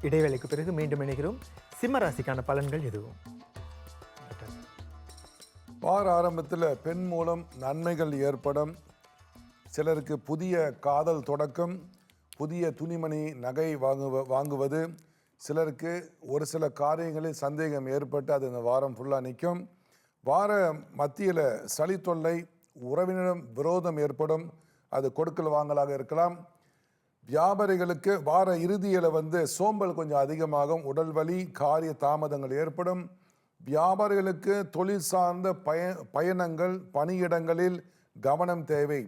இடைவேளைக்கு பிறகு மீண்டும் இணைகிறோம். சிம்ம ராசிக்கான பலன்கள் எதுவும்? வார ஆரம்பத்தில் பெண் மூலம் நன்மைகள் ஏற்படும். சிலருக்கு புதிய காதல் தொடக்கம், புதிய துணிமணி நகை வாங்குவது. சிலருக்கு ஒரு சில காரியங்களில் சந்தேகம் ஏற்பட்டு அது இந்த வாரம் ஃபுல்லாக நிற்கும். வார மத்தியில் சளி தொல்லை, உறவினரிடம் விரோதம் ஏற்படும், அது கொடுக்கல் வாங்கலாக இருக்கலாம். வியாபாரிகளுக்கு வார இறுதியில் சோம்பல் கொஞ்சம் அதிகமாகும், உடல் வலி, காரிய தாமதங்கள் ஏற்படும். வியாபாரிகளுக்கு தொழில் சார்ந்த பயணங்கள், பணியிடங்களில் கவனம் தேவை.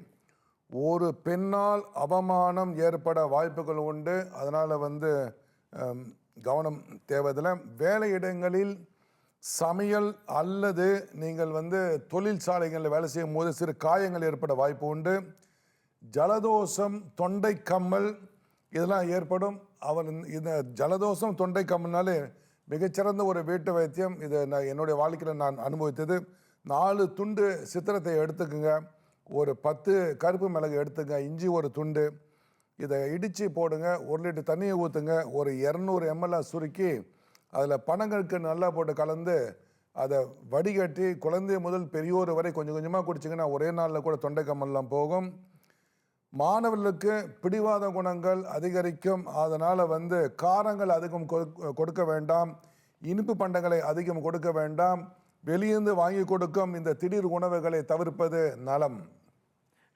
ஒரு பெண்ணால் அவமானம் ஏற்பட வாய்ப்புகள் உண்டு, அதனால் கவனம் தேவையில்லை. வேலையிடங்களில் சமையல் அல்லது நீங்கள் தொழிற்சாலைகளில் வேலை செய்யும் போது சிறு காயங்கள் ஏற்பட வாய்ப்பு உண்டு. ஜலதோஷம், தொண்டை கம்மல் இதெல்லாம் ஏற்படும். இந்த ஜலதோஷம், தொண்டை கம்மல்னாலே மிகச்சிறந்த ஒரு வீட்டு வைத்தியம். இதை என்னுடைய வாழ்க்கையில் நான் அனுபவித்தது. 4 துண்டு சித்திரத்தை எடுத்துக்குங்க, ஒரு 10 கருப்பு மிளகு எடுத்துங்க, இஞ்சி ஒரு துண்டு, இதை இடித்து போடுங்க, 1 லிட்டர் தண்ணியை ஊற்றுங்க, ஒரு 200 ml சுருக்கி அதில் பனங்கற்கண்டு நல்லா போட்டு கலந்து அதை வடிகட்டி குழந்தை முதல் பெரியோர் வரை கொஞ்சம் கொஞ்சமாக குடிச்சிங்கன்னா ஒரே நாளில் கூட தொண்டை கம்மல்லாம் போகும். மாணவர்களுக்கு பிடிவாத குணங்கள் அதிகரிக்கும், அதனால் காரங்கள் அதிகம் கொடுக்க வேண்டாம், இனிப்பு பண்டங்களை அதிகம் கொடுக்க வேண்டாம், வெளியிருந்து வாங்கி கொடுக்கும் இந்த திடீர் உணவுகளை தவிர்ப்பது நலம்.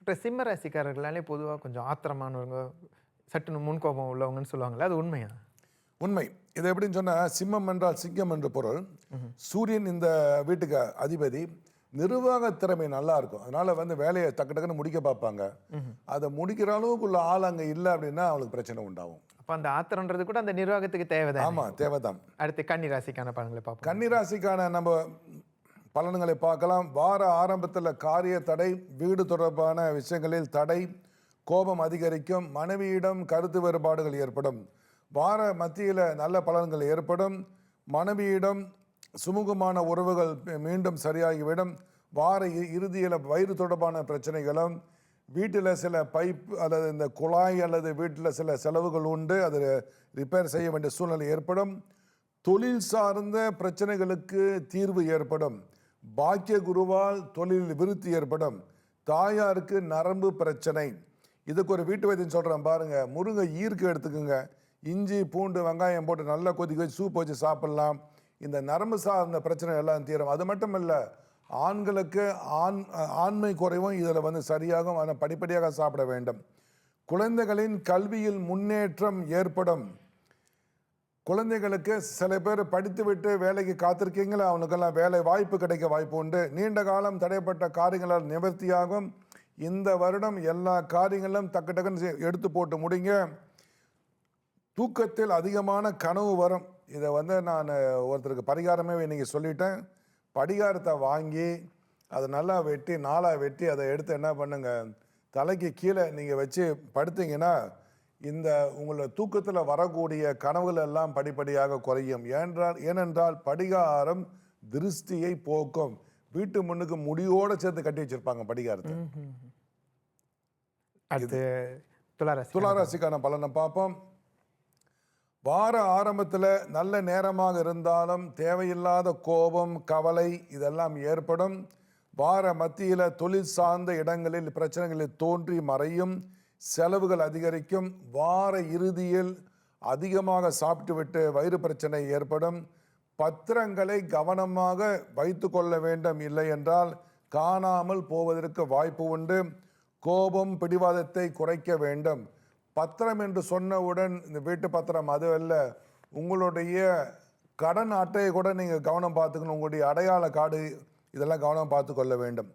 இப்போ சிம்ம ராசிக்காரர்களாலே பொதுவாக கொஞ்சம் ஆத்திரமானவங்க, சட்டுன்னு முன்கோபம் உள்ளவங்கன்னு சொல்லுவாங்கல்ல, அது உண்மையா? உண்மை. இது எப்படின்னு சொன்னால், சிம்மம் என்றால் சிங்கம் என்று பொருள். சூரியன் இந்த வீட்டுக்கு அதிபதி. நிர்வாக திறமை நல்லா இருக்கும், அதனால வேலையை டக்கு டக்குன்னு முடிக்க பார்ப்பாங்க. அதை முடிக்கிற அளவுக்குள்ள ஆள் அங்கே இல்லை அப்படின்னா அவங்களுக்கு பிரச்சனை உண்டாகும். அப்போ அந்த ஆத்திரன்றது கூட அந்த நிர்வாகத்துக்கு தேவைதான். ஆமாம், தேவைதான். அடுத்து கன்னி ராசிக்கான பலன்களை பார்ப்போம். கன்னி ராசிக்கான நம்ம பலன்களை பார்க்கலாம். வார ஆரம்பத்தில் காரிய தடை, வீடு தொடர்பான விஷயங்களில் தடை, கோபம் அதிகரிக்கும், மனைவியிடம் கருத்து வேறுபாடுகள் ஏற்படும். வார மத்தியில் நல்ல பலன்கள் ஏற்படும். மனைவியிடம் சுமூகமான உறவுகள் மீண்டும் சரியாகிவிடும். வார இறுதியில் வயிறு தொடர்பான பிரச்சனைகளும், வீட்டில் சில பைப் அல்லது இந்த குழாய் அல்லது வீட்டில் சில செலவுகள் உண்டு, அது ரிப்பேர் செய்ய வேண்டிய சூழ்நிலை ஏற்படும். தொழில் சார்ந்த பிரச்சனைகளுக்கு தீர்வு ஏற்படும். பாக்கிய குருவால் தொழில் விருத்தி ஏற்படும். தாயாருக்கு நரம்பு பிரச்சனை, இதுக்கு ஒரு வீட்டு வைத்தியம் சொல்கிறேன் பாருங்கள். முருங்கை ஈர்க்கு எடுத்துக்கோங்க, இஞ்சி பூண்டு வெங்காயம் போட்டு நல்லா கொதிக்க வச்சு சூப் வச்சு சாப்பிட்லாம். இந்த நரம்பு சார்ந்த பிரச்சனை எல்லாம் தீரும். அது மட்டும் இல்லை, ஆண்களுக்கு ஆண்மை குறைவும் இதில் சரியாகும், ஆனால் படிப்படியாக சாப்பிட வேண்டும். குழந்தைகளின் கல்வியில் முன்னேற்றம் ஏற்படும். குழந்தைகளுக்கு சில பேர் படித்துவிட்டு வேலைக்கு காத்திருக்கீங்களா, அவனுக்கெல்லாம் வேலை வாய்ப்பு கிடைக்க வாய்ப்பு உண்டு. நீண்ட காலம் தடைப்பட்ட காரியங்களால் நிவர்த்தியாகும். இந்த வருடம் எல்லா காரியங்களும் டக்கு டக்குன்னு எடுத்து போட்டு முடிங்க. தூக்கத்தில் அதிகமான கனவு வரும். இதை நான் ஒருத்தருக்கு பரிகாரமே இன்றைக்கி சொல்லிட்டேன். படிகாரத்தை வாங்கி அதை நல்லா வெட்டி 4 வெட்டி அதை எடுத்து என்ன பண்ணுங்க, தலைக்கு கீழே நீங்கள் வச்சு படுத்தீங்கன்னா இந்த உங்களோட தூக்கத்தில் வரக்கூடிய கனவுகள் எல்லாம் படிப்படியாக குறையும். ஏனென்றால் படிகாரம் திருஷ்டியை போக்கும். வீட்டு முன்னுக்கு முடியோடு சேர்த்து கட்டி வச்சிருப்பாங்க படிகாரத்தை. அடுத்து துளாராசிக்கான பலனை பார்ப்போம். வார ஆரம்பத்தில் நல்ல நேரமாக இருந்தாலும் தேவையில்லாத கோபம், கவலை இதெல்லாம் ஏற்படும். வார மத்தியில் தொழில் சார்ந்த இடங்களில் பிரச்சனைகளில் தோன்றி மறையும், செலவுகள் அதிகரிக்கும். வார இறுதியில் அதிகமாக சாப்பிட்டு விட்டு வயிறு பிரச்சனை ஏற்படும். பத்திரங்களை கவனமாக வைத்து கொள்ள வேண்டும், இல்லை என்றால் காணாமல் போவதற்கு வாய்ப்பு உண்டு. கோபம், பிடிவாதத்தை குறைக்க வேண்டும். பத்திரம் என்று சொன்னவுடன் இந்த வீட்டு பத்திரம் அது அல்ல, உங்களுடைய கடன் அட்டையை கூட நீங்கள் கவனம் பார்த்துக்கணும். உங்களுடைய அடையாள கார்டு இதெல்லாம் கவனம் பார்த்து கொள்ள வேண்டும்.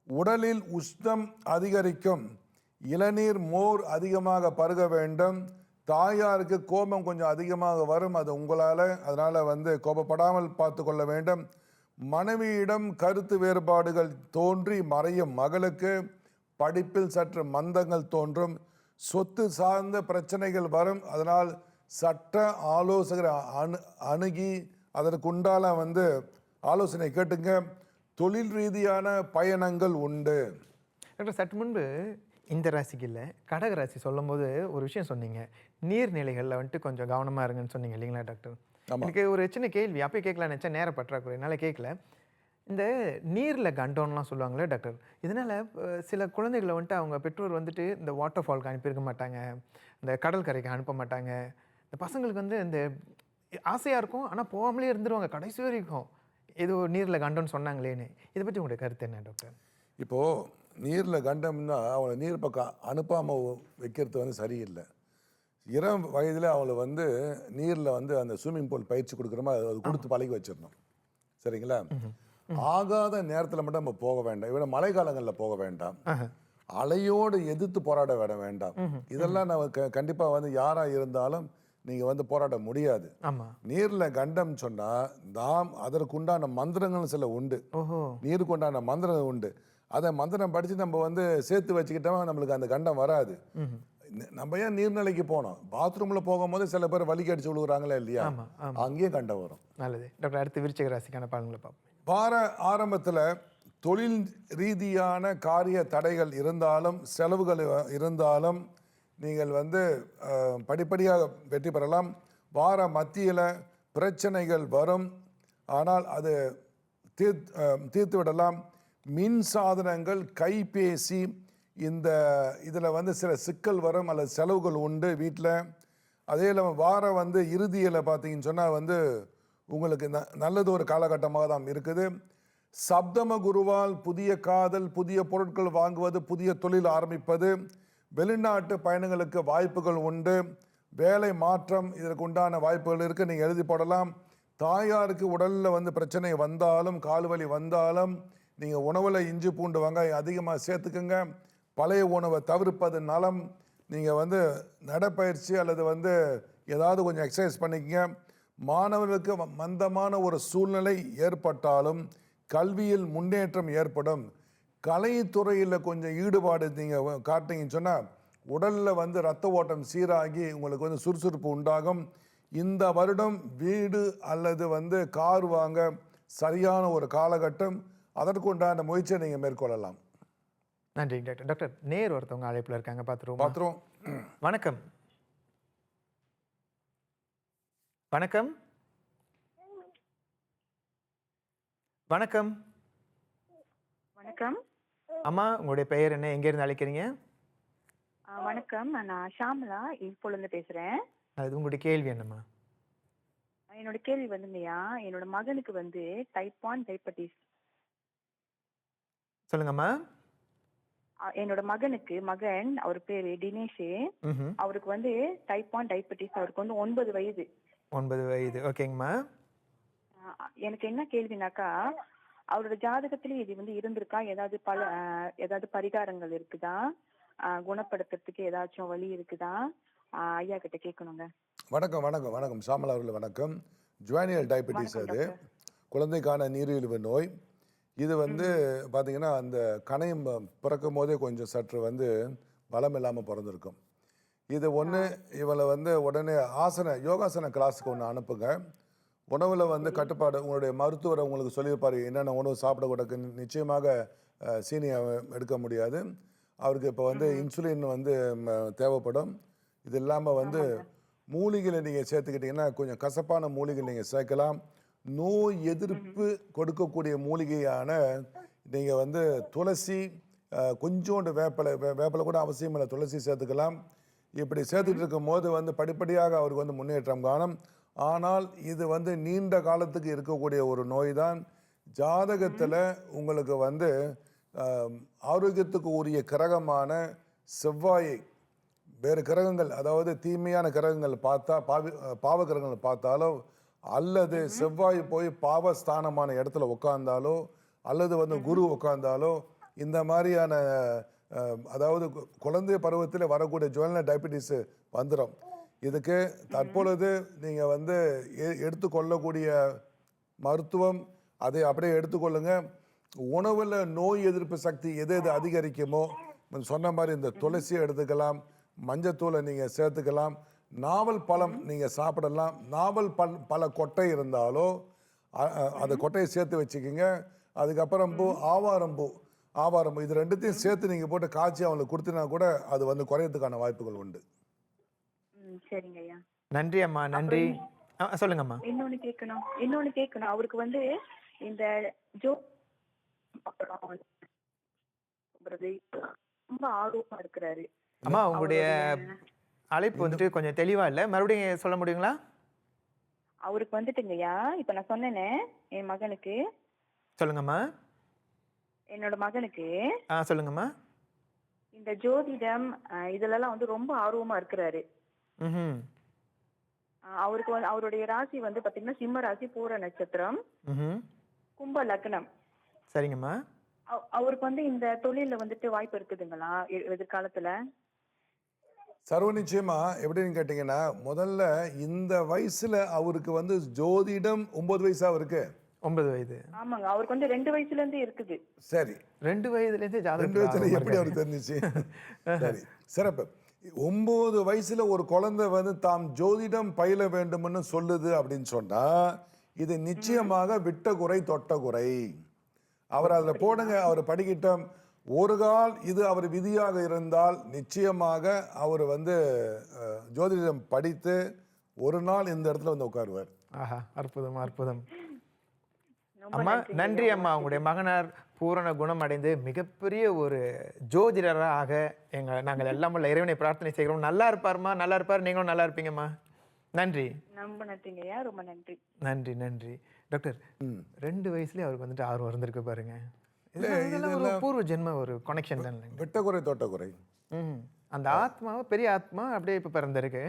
உடலில் உஷ்ணம் அதிகரிக்கும். இளநீர், மோர் அதிகமாக பருக வேண்டும். தாயாருக்கு கோபம் கொஞ்சம் அதிகமாக வரும், அது உங்களால், அதனால் கோபப்படாமல் பார்த்து கொள்ள வேண்டும். மனைவியிடம் கருத்து வேறுபாடுகள் தோன்றி மறையும். மகளுக்கு படிப்பில் சற்று மந்தங்கள் தோன்றும். சொத்து சார்ந்த பிரச்சனைகள் வரும், அதனால் சட்ட ஆலோசகரை அணுகி அதற்குண்டான ஆலோசனை கேட்டுங்க. தொழில் ரீதியான பயணங்கள் உண்டு. டாக்டர், சற்று முன்பு இந்த ராசிக்கு இல்லை கடக ராசி சொல்லும் போது ஒரு விஷயம் சொன்னீங்க, நீர்நிலைகளில் கொஞ்சம் கவனமாக இருங்கன்னு சொன்னீங்க இல்லைங்களா டாக்டர்? எனக்கு ஒரு சின்ன கேள்வி, அப்பயே கேட்கலான்னு நினச்சா நேர பற்றாக்குறை என்னால் கேட்கல. இந்த நீரில் கண்டோன்லாம் சொல்லுவாங்களே டாக்டர், இதனால் சில குழந்தைகளை அவங்க பெற்றோர் இந்த வாட்டர் ஃபால்க்கு அனுப்பியிருக்க மாட்டாங்க, இந்த கடல் கரைக்கு அனுப்ப மாட்டாங்க. இந்த பசங்களுக்கு இந்த ஆசையாக இருக்கும், ஆனால் போகாமலே இருந்துருவாங்க கடைசி வரைக்கும். ஏதோ நீர்ல கண்டம்னு சொன்னாங்களேன்னு, இதை பற்றி உங்களுடைய கருத்து என்ன டாக்டர்? இப்போது நீரில் கண்டம்னா அவளை நீர் பக்கம் அனுப்பாமல் வைக்கிறது வந்து சரியில்லை. இளம் வயதில் அவளை வந்து நீரில் வந்து அந்த ஸ்விம்மிங் பூல் பயிற்சி கொடுக்குற மாதிரி அது கொடுத்து பழகி வச்சிடணும். சரிங்களா? ஆகாத நேரத்தில் மட்டும் நம்ம போக வேண்டாம். இவனை மழை காலங்களில் போக வேண்டாம். அலையோடு எதிர்த்து போராட வேண்டாம். இதெல்லாம் நம்ம கண்டிப்பாக வந்து யாராக இருந்தாலும் நீங்கள் வந்து போராட முடியாது. ஆமாம். நீரில் கண்டம் சொன்னால் நாம் அதற்குண்டான மந்திரங்கள் சில உண்டு. ஓஹோ. நீருக்கு உண்டான மந்திரம் உண்டு. அதை மந்திரம் படித்து நம்ம வந்து சேர்த்து வச்சுக்கிட்டோம், நம்மளுக்கு அந்த கண்டம் வராது. நம்ம ஏன் நீர்நிலைக்கு போனோம்? பாத்ரூமில் போகும்போது சில பேர் வலிக்கு அடிச்சு விழுகுறாங்களே இல்லையா, அங்கேயும் கண்டம் வரும். நல்லது டாக்டர். அடுத்து விருச்சிக ராசிக்கான பலன்களை பார்ப்போம். வார ஆரம்பத்தில் தொழில் ரீதியான காரிய தடைகள் இருந்தாலும் செலவுகள் இருந்தாலும் நீங்கள் வந்து படிப்படியாக வெற்றி பெறலாம். வார மத்தியில் பிரச்சனைகள் வரும், ஆனால் அது தீர்த்து விடலாம். மின் சாதனங்கள், கைபேசி, இந்த இதில் வந்து சில சிக்கல் வரும் அல்லது செலவுகள் உண்டு வீட்டில். அதே இல்லாமல் வார வந்து இறுதியில் பார்த்தீங்கன்னு சொன்னால் வந்து உங்களுக்கு நல்லது ஒரு காலகட்டமாக தான் இருக்குது. சப்தம குருவால் புதிய காதல், புதிய பொருட்கள் வாங்குவது, புதிய தொழில் ஆரம்பிப்பது, வெளிநாட்டு பயணங்களுக்கு வாய்ப்புகள் உண்டு. வேலை மாற்றம் இதற்கு உண்டான வாய்ப்புகள் இருக்குது, நீங்கள் எழுதி போடலாம். தாயாருக்கு உடலில் வந்து பிரச்சனை வந்தாலும், கால் வலி வந்தாலும் நீங்கள் உணவில் இஞ்சி பூண்டு வெங்காயம் அதிகமாக சேர்த்துக்குங்க. பழைய உணவை தவிர்ப்பது நலம். நீங்கள் வந்து நடைப்பயிற்சி அல்லது வந்து ஏதாவது கொஞ்சம் எக்ஸசைஸ் பண்ணிக்கங்க. மாணவர்களுக்கு மந்தமான ஒரு சூழ்நிலை ஏற்பட்டாலும் கல்வியில் முன்னேற்றம் ஏற்படும். கலைத்துறையில் கொஞ்சம் ஈடுபாடு நீங்கள் காட்டிங்கன்னு சொன்னால் உடலில் வந்து இரத்த ஓட்டம் சீராகி உங்களுக்கு வந்து சுறுசுறுப்பு உண்டாகும். இந்த வருடம் வீடு அல்லது வந்து கார் வாங்க சரியான ஒரு காலகட்டம். அதற்கு உண்டான முயற்சியை நீங்கள் மேற்கொள்ளலாம். நன்றி டாக்டர். டாக்டர், நேர் ஒருத்தவங்க அழைப்பில் இருக்காங்க, பார்த்துருவோம். வணக்கம். வணக்கம். வணக்கம். வணக்கம் அம்மா, உங்களுடைய பெயர் என்ன, எங்கேருந்து அழைக்கிறீங்க? வணக்கம், நான் ஷாமலா இப்பொழுது பேசுறேன். அது உங்களுடைய கேள்வி என்னம்மா? என்னோட கேள்வி வந்துங்கய்யா, என்னோட மகனுக்கு வந்து டைப் 1 டைபெட்டிஸ். சொல்லுங்கம்மா. என்னோட மகன் அவர் பேரு தினேஷ். அவருக்கு வந்து டைப் 1 டைபெட்டிஸ். அவருக்கு வந்து 9 வயது. 9 வயது. ஓகேங்கம்மா. எனக்கு என்ன கேள்வினாக்கா, அவரோட ஜாதகத்திலே இது வந்து இருந்திருக்கா? ஏதாவது பரிகாரங்கள் இருக்குதா? குணப்படுத்துறதுக்கு ஏதாச்சும் வழி இருக்குதா? ஐயா கிட்ட கேட்கணுங்க. வணக்கம் வணக்கம் வணக்கம் ஷாமலா அவர்கள் வணக்கம். ஜுவானியல் டயபெட்டிஸ், அது குழந்தைக்கான நீரிழிவு நோய். இது வந்து பார்த்தீங்கன்னா அந்த கணையம் பிறக்கும் போதே கொஞ்சம் சற்று வந்து பலம் இல்லாமல் பிறந்திருக்கும். இது ஒன்று, இவளை வந்து உடனே யோகாசன கிளாஸுக்கு ஒன்று அனுப்புங்க. உணவில் வந்து கட்டுப்பாடு, உங்களுடைய மருத்துவர் உங்களுக்கு சொல்லியிருப்பார் என்னென்ன உணவு சாப்பிடக்கூடாது. நிச்சயமாக சீனியை எடுக்க முடியாது. அவருக்கு இப்போ வந்து இன்சுலின் வந்து தேவைப்படும். இது இல்லாமல் வந்து மூலிகைகளை நீங்கள் சேர்த்துக்கிட்டிங்கன்னா கொஞ்சம் கசப்பான மூலிகை நீங்கள் சேர்க்கலாம். நோய் எதிர்ப்பு கொடுக்கக்கூடிய மூலிகையான நீங்கள் வந்து துளசி, கொஞ்சோண்டு வேப்பிலை கூட அவசியம் இல்லை, துளசி சேர்த்துக்கலாம். இப்படி சேர்த்துக்கிட்டு இருக்கும் போது வந்து படிப்படியாக அவருக்கு வந்து முன்னேற்றம் காணும். ஆனால் இது வந்து நீண்ட காலத்துக்கு இருக்கக்கூடிய ஒரு நோய் தான். ஜாதகத்தில் உங்களுக்கு வந்து ஆரோக்கியத்துக்கு உரிய கிரகமான செவ்வாயை, வேறு கிரகங்கள் அதாவது தீமையான கிரகங்கள் பார்த்தா பாவ கிரகங்கள் பார்த்தாலோ, அல்லது செவ்வாய் போய் பாவஸ்தானமான இடத்துல உட்கார்ந்தாலோ, அல்லது வந்து குரு உட்கார்ந்தாலோ, இந்த மாதிரியான அதாவது குழந்தை பருவத்தில் வரக்கூடிய ஜுவனல் டயபெட்டிஸ் வந்துடும். இதுக்கு தற்பொழுது நீங்கள் வந்து எடுத்துக்கொள்ளக்கூடிய மருத்துவம் அதை அப்படியே எடுத்துக்கொள்ளுங்க. உணவில் நோய் எதிர்ப்பு சக்தி எது அதிகரிக்குமோ சொன்ன மாதிரி இந்த துளசியை எடுத்துக்கலாம், மஞ்சத்தூளை நீங்கள் சேர்த்துக்கலாம், நாவல் பழம் நீங்கள் சாப்பிடலாம். நாவல் பல கொட்டை இருந்தாலோ அந்த கொட்டையை சேர்த்து வச்சுக்கோங்க. அதுக்கப்புறம் ஆவாரம்பூ இது ரெண்டுத்தையும் சேர்த்து நீங்கள் போட்டு காய்ச்சி அவங்களுக்கு கொடுத்தினா கூட அது வந்து குறையறதுக்கான வாய்ப்புகள் உண்டு. சரிங்க ஐயா. நன்றி அம்மா, நன்றி. சொல்லுங்கம்மா. இன்னொன்னு கேட்கணும். அவருக்கு வந்து இந்த ரொம்ப ஆர்வமா இருக்கிறாரு. அம்மா, உங்களுடைய அழைப்பு வந்துட்டு கொஞ்சம் தெளிவா இல்லை, மறுபடியும் சொல்ல முடியுங்களா? அவருக்கு வந்துட்டுங்கய்யா, இப்ப நான் சொன்னேனே என் மகனுக்கு, சொல்லுங்கம்மா. என்னோட மகனுக்கு சொல்லுங்கம்மா. இந்த ஜோதிடம் இதுலலாம் வந்து ரொம்ப ஆர்வமா இருக்கிறாரு. ம். அவருக்கு அவருடைய ராசி வந்து பாத்தீங்கன்னா சிம்ம ராசி, பூர நட்சத்திரம், ம். கும்ப லக்னம். சரிங்கம்மா. அவருக்கு வந்து இந்த தொழில்ல வந்துட்டு வாய்ப்பு இருக்குதுங்களா எதிர்காலத்துல? சர்வ நிச்சயமா. எப்படின்னு கேட்டிங்கன்னா, முதல்ல இந்த வயசுல அவருக்கு வந்து ஜோதிடம் 9 வயசா அவருக்கு? 9 வயது. ஆமாங்க, அவருக்கு வந்து 2 வயசுல இருந்தே இருக்குது. சரி. 2 வயதுலேருந்தே 2 ஜாதகத்துல வயசுல ஆர்வமா எப்படி இருக்காரு. அவருக்கு தெரிஞ்சிச்சு? சரி, சிறப்பு. 9 வயசுல ஒரு குழந்தை வந்து தாம் ஜோதிடம் பயில வேண்டும்னு சொல்லுது அப்படின்னு சொன்னா, இது நிச்சயமாக விட்ட குறை தொட்ட குறை. அவர் அதுல போடுங்க, அவர் படிக்கட்டும். ஒரு கால் இது அவர் விதியாக இருந்தால் நிச்சயமாக அவர் வந்து ஜோதிடம் படித்து ஒரு நாள் இந்த இடத்துல வந்து உட்காருவார். ஆஹா, அற்புதம் அற்புதம். ரொம்ப அம்மா நன்றிங்க நன்றி ஐயா. அம்மா. உங்களுடைய மகனார் பூரண குணம் அடைந்து மிகப்பெரிய ஒரு ஜோதிடராக நாங்கள் எல்லாம் உள்ள இறைவனை பிரார்த்தனை செய்கிறோம். நல்லா இருப்பார்மா, நல்லா இருப்பார். நீங்களும் நல்லா இருப்பீங்கம்மா. நன்றி ரொம்ப நன்றிங்க ஐயா, ரொம்ப நன்றி. நன்றி நன்றி. டாக்டர், 2 வயசுலயே அவருக்கு வந்துட்டு ஆர்வம் இருந்திருக்கு பாருங்க. இதெல்லாம் ஒரு இதெல்லாம் பூர்வ ஜென்ம ஒரு கனெக்ஷன் தான் இல்லைங்க? விட்ட குறை தொட்ட குறை. அந்த ஆத்மாவை பெரிய ஆத்மா அப்படியே இப்போ பிறந்திருக்கு.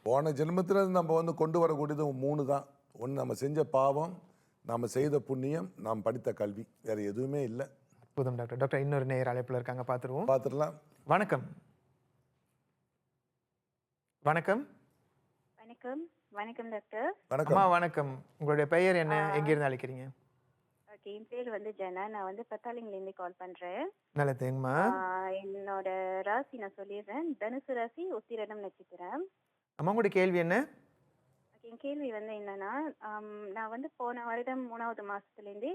போன ஜென்மத்துல நம்ம வந்து கொண்டு வரக்கூடியது 3 தான். ஒன்று நம்ம செஞ்ச பாவம், நாம் செய்த புண்ணியம், நாம் படித்த கல்வி, வேற எதுவுமே இல்லை. அற்புதம் டாக்டர். டாக்டர், இன்னொரு நேயர் அழைப்பில் இருக்காங்க, பார்த்துருவோம். பார்த்துடலாம். வணக்கம். வணக்கம். வணக்கம். வணக்கம் டாக்டர். வணக்கம். அம்மா வணக்கம். உங்களுடைய பெயர் என்ன, எங்கிருந்து அழைக்கிறீங்க? ஓகே, என் பேர் வந்து ஜனா. நான் வந்து பத்தாலிங்கிலேருந்து கால் பண்றேன். நல்லதுங்கம்மா. என்னோட ராசி நான் சொல்லிடுறேன். தனுசு ராசி, உத்திரடம் நட்சத்திரம். அம்மா, உங்களுடைய கேள்வி என்ன? என் கேள்வி வந்து என்னன்னா, நான் வந்து போன வருடம் 3வது மாசத்துலேருந்து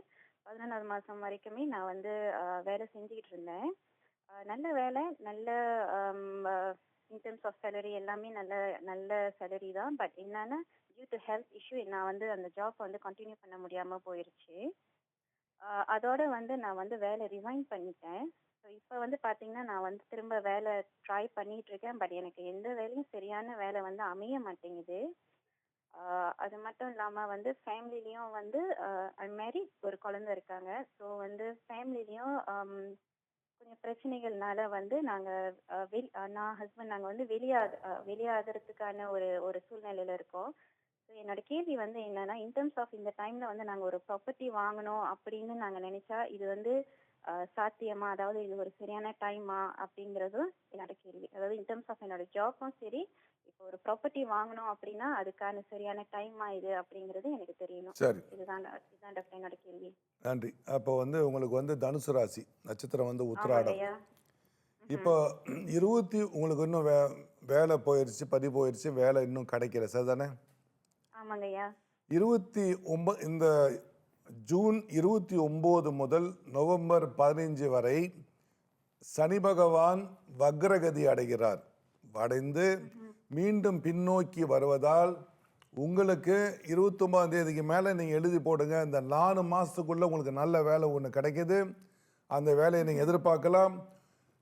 11வது மாசம் வரைக்குமே நான் வந்து வேலை செஞ்சுக்கிட்டு இருந்தேன். நல்ல வேலை, நல்ல இன் டர்ம்ஸ் ஆஃப் சேலரி எல்லாமே நல்ல நல்ல சேலரி தான். பட் என்னன்னா, டியூ டு ஹெல்த் இஷ்யூ நான் வந்து அந்த ஜாப் வந்து கண்டினியூ பண்ண முடியாமல் போயிடுச்சு. அதோட வந்து நான் வந்து வேலை ரிசைன் பண்ணிட்டேன். ஸோ இப்போ வந்து பார்த்தீங்கன்னா, நான் வந்து திரும்ப வேலை ட்ரை பண்ணிட்டு இருக்கேன். பட் எனக்கு எந்த வேலையும் சரியான வேலை வந்து அமைய மாட்டேங்குது. அது மட்டும் இல்லாமல் வந்து ஃபேமிலிலையும் வந்து மேரிட், ஒரு குழந்தை இருக்காங்க. ஸோ வந்து ஃபேமிலிலையும் கொஞ்சம் பிரச்சனைகள்னால வந்து நாங்கள் நான் ஹஸ்பண்ட் நாங்கள் வந்து வெளியாகிறதுக்கான ஒரு சூழ்நிலையில் இருக்கோம். ஸோ என்னோட கேள்வி வந்து என்னன்னா, இன் டர்ம்ஸ் ஆஃப் இந்த டைமில் வந்து நாங்கள் ஒரு ப்ராப்பர்ட்டி வாங்கணும் அப்படின்னு நாங்கள் நினச்சா இது வந்து சாத்தியமா, அதாவது இது ஒரு சரியான டைமா அப்படிங்கிறதும் என்னோட கேள்வி. அதாவது இன் டர்ம்ஸ் ஆஃப் என்னோட ஜாப்பும் சரி, இப்போ ஒரு ப்ராப்பர்ட்டி வாங்கணும் அப்படின்னா அதுக்கான சரியான டைமா இது அப்படிங்கிறது எனக்கு தெரியணும். சரி, இதுதான் டாக்டர் என்னோட கேள்வி. நன்றி. அப்போ வந்து உங்களுக்கு வந்து தனுசு ராசி நட்சத்திரம் வந்து ஆமாங்க உத்திராடம். ஐயா. இப்போ உங்களுக்கு இன்னும் வேலை போயிடுச்சு, பறி போயிடுச்சு, வேலை இன்னும் கிடைக்கல, சரிதானே? ஆமாங்க ஐயா. 29 இந்த ஜூன் 29 முதல் நவம்பர் 15 வரை சனி பகவான் வக்ரகதி அடைகிறார். அடைந்து மீண்டும் பின்னோக்கி வருவதால் உங்களுக்கு 29ஆம் தேதிக்கு மேலே நீங்கள் எழுதி போடுங்க. இந்த 4 மாதத்துக்குள்ளே உங்களுக்கு நல்ல வேலை ஒன்று கிடைக்கிது. அந்த வேலையை நீங்கள் எதிர்பார்க்கலாம்.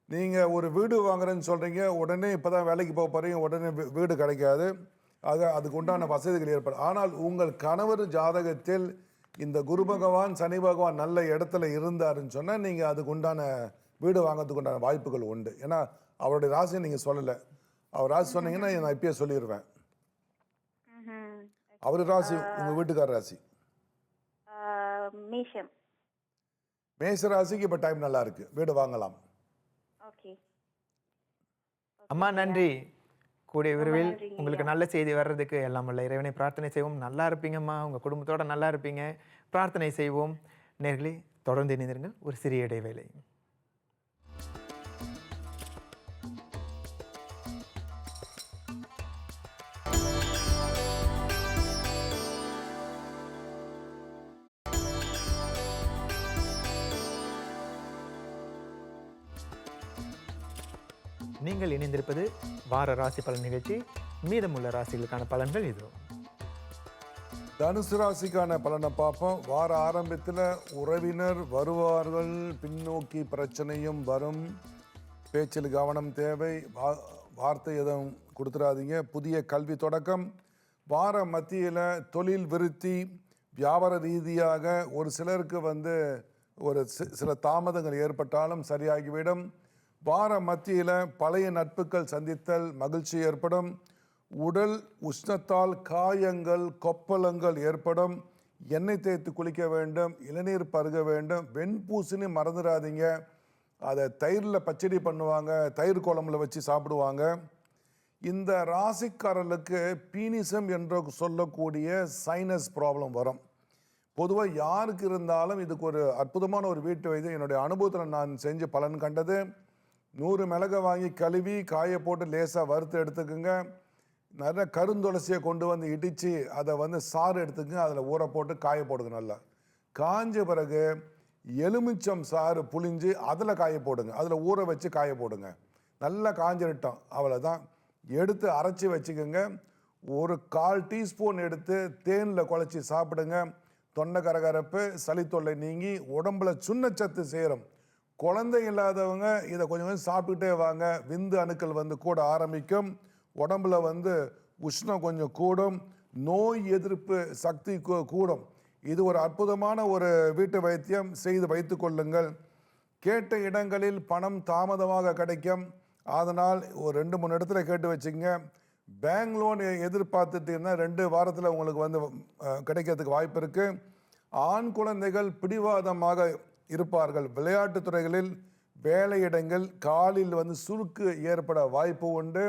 நீங்கள் ஒரு வீடு வாங்குறேன்னு சொல்கிறீங்க, உடனே இப்போ தான் வேலைக்கு போக போகிறீங்க, உடனே வீடு கிடைக்காது. அதுக்கு உண்டான வசதிகள் ஏற்படும். ஆனால் உங்கள் கணவர் ஜாதகத்தில் இந்த குரு பகவான் சனி பகவான் நல்ல இடத்துல இருந்தாருன்னு சொன்னால் நீங்கள் அதுக்கு உண்டான வீடு வாங்கிறதுக்கு உண்டான வாய்ப்புகள் உண்டு. ஏன்னா அவருடைய ராசியை நீங்கள் சொல்லலை. அவர் ராசி சொன்னீங்கன்னா நான் இப்பயே சொல்லிடுவேன். அவர் ராசி உங்கள் வீட்டுக்கார ராசி மேஷம். மேஷ ராசிக்கு இப்போ டைம் நல்லா இருக்கு, வீடு வாங்கலாம். ஓகே அம்மா நன்றி. கூடிய விரைவில் நன்றிங்க உங்களுக்கு நல்ல செய்தி வர்றதுக்கு எல்லாம் வல்ல இறைவனை பிரார்த்தனை செய்வோம். நல்லா இருப்பீங்கம்மா, உங்கள் குடும்பத்தோட நல்லா இருப்பீங்க. பிரார்த்தனை செய்வோம். நேர்களே, தொடர்ந்து இணைந்திருங்கள். ஒரு சிறிய இடைவேளை. நீங்கள் இணைந்திருப்பது வார ராசி பலன் நிகழ்ச்சி. மீதமுள்ள ராசிகளுக்கான பலன்கள் இதோ. தனுசு ராசிக்கான பலனை பார்ப்போம். வார ஆரம்பத்தில் உறவினர் வருவார்கள், பின்னோக்கி பிரச்சனையும் வரும், பேச்சில் கவனம் தேவை, வார்த்தை எதுவும் கொடுத்துடாதீங்க. புதிய கல்வி தொடக்கம், வார மத்தியில் தொழில் விருத்தி வியாபார ரீதியாக ஒரு சிலருக்கு வந்து ஒரு சில தாமதங்கள் ஏற்பட்டாலும் சரியாகிவிடும். வார மத்தியில் பழைய நட்புகள் சந்தித்தல் மகிழ்ச்சி ஏற்படும். உடல் உஷ்ணத்தால் காயங்கள் கொப்பளங்கள் ஏற்படும். எண்ணெய் தேய்த்து குளிக்க வேண்டும், இளநீர் பருக வேண்டும். வெண்பூசணி மறந்துடாதீங்க, அதை தயிரில் பச்சடி பண்ணுவாங்க, தயிர் குழம்புல வச்சு சாப்பிடுவாங்க. இந்த ராசிக்காரர்களுக்கு பீனிசம் என்று சொல்லக்கூடிய சைனஸ் ப்ராப்ளம் வரும். பொதுவாக யாருக்கு இருந்தாலும் இதுக்கு ஒரு அற்புதமான ஒரு வீட்டு வைத்தியம் என்னுடைய அனுபவத்தில் நான் செஞ்சு பலன் கண்டது. 100 மிளகை வாங்கி கழுவி காய போட்டு லேசாக வறுத்து எடுத்துக்குங்க. நிறைய கருந்துளசியை கொண்டு வந்து இடித்து அதை வந்து சாறு எடுத்துக்கங்க, அதில் ஊற போட்டு காய போடுங்க. நல்லா காஞ்ச பிறகு எலுமிச்சம் சாறு புளிஞ்சு அதில் காய போடுங்க, அதில் ஊற வச்சு காய போடுங்க. நல்லா காஞ்சிருட்டோம், அவ்வளோதான். எடுத்து அரைச்சி வச்சுக்கோங்க. ஒரு 1/4 டீஸ்பூன் எடுத்து தேனில் குழச்சி சாப்பிடுங்க. தொண்டை கரகரப்பு சளி தொல்லை நீங்கி உடம்புல சுண்ணச்சத்து சேரும். குழந்தை இல்லாதவங்க இதை கொஞ்சம் கொஞ்சம் சாப்பிட்டுட்டே வாங்க. விந்து அணுக்கள் வந்து கூட ஆரம்பிக்கும். உடம்புல வந்து உஷ்ணம் கொஞ்சம் கூடும். நோய் எதிர்ப்பு சக்தி கூடும். இது ஒரு அற்புதமான ஒரு வீட்டு வைத்தியம், செய்து வைத்து கொள்ளுங்கள். கேட்ட இடங்களில் பணம் தாமதமாக கிடைக்கும். அதனால் ஒரு 2-3 இடத்துல கேட்டு வச்சுங்க. பேங்க் லோன் எதிர்பார்த்துட்டீங்கன்னா 2 வாரத்தில் உங்களுக்கு வந்து கிடைக்கிறதுக்கு வாய்ப்பு இருக்குது. ஆண் குழந்தைகள் பிடிவாதமாக இருப்பார்கள். விளையாட்டுத் துறைகளில் வேலையிடங்கள் காலில் வந்து சுருக்கு ஏற்பட வாய்ப்பு உண்டு.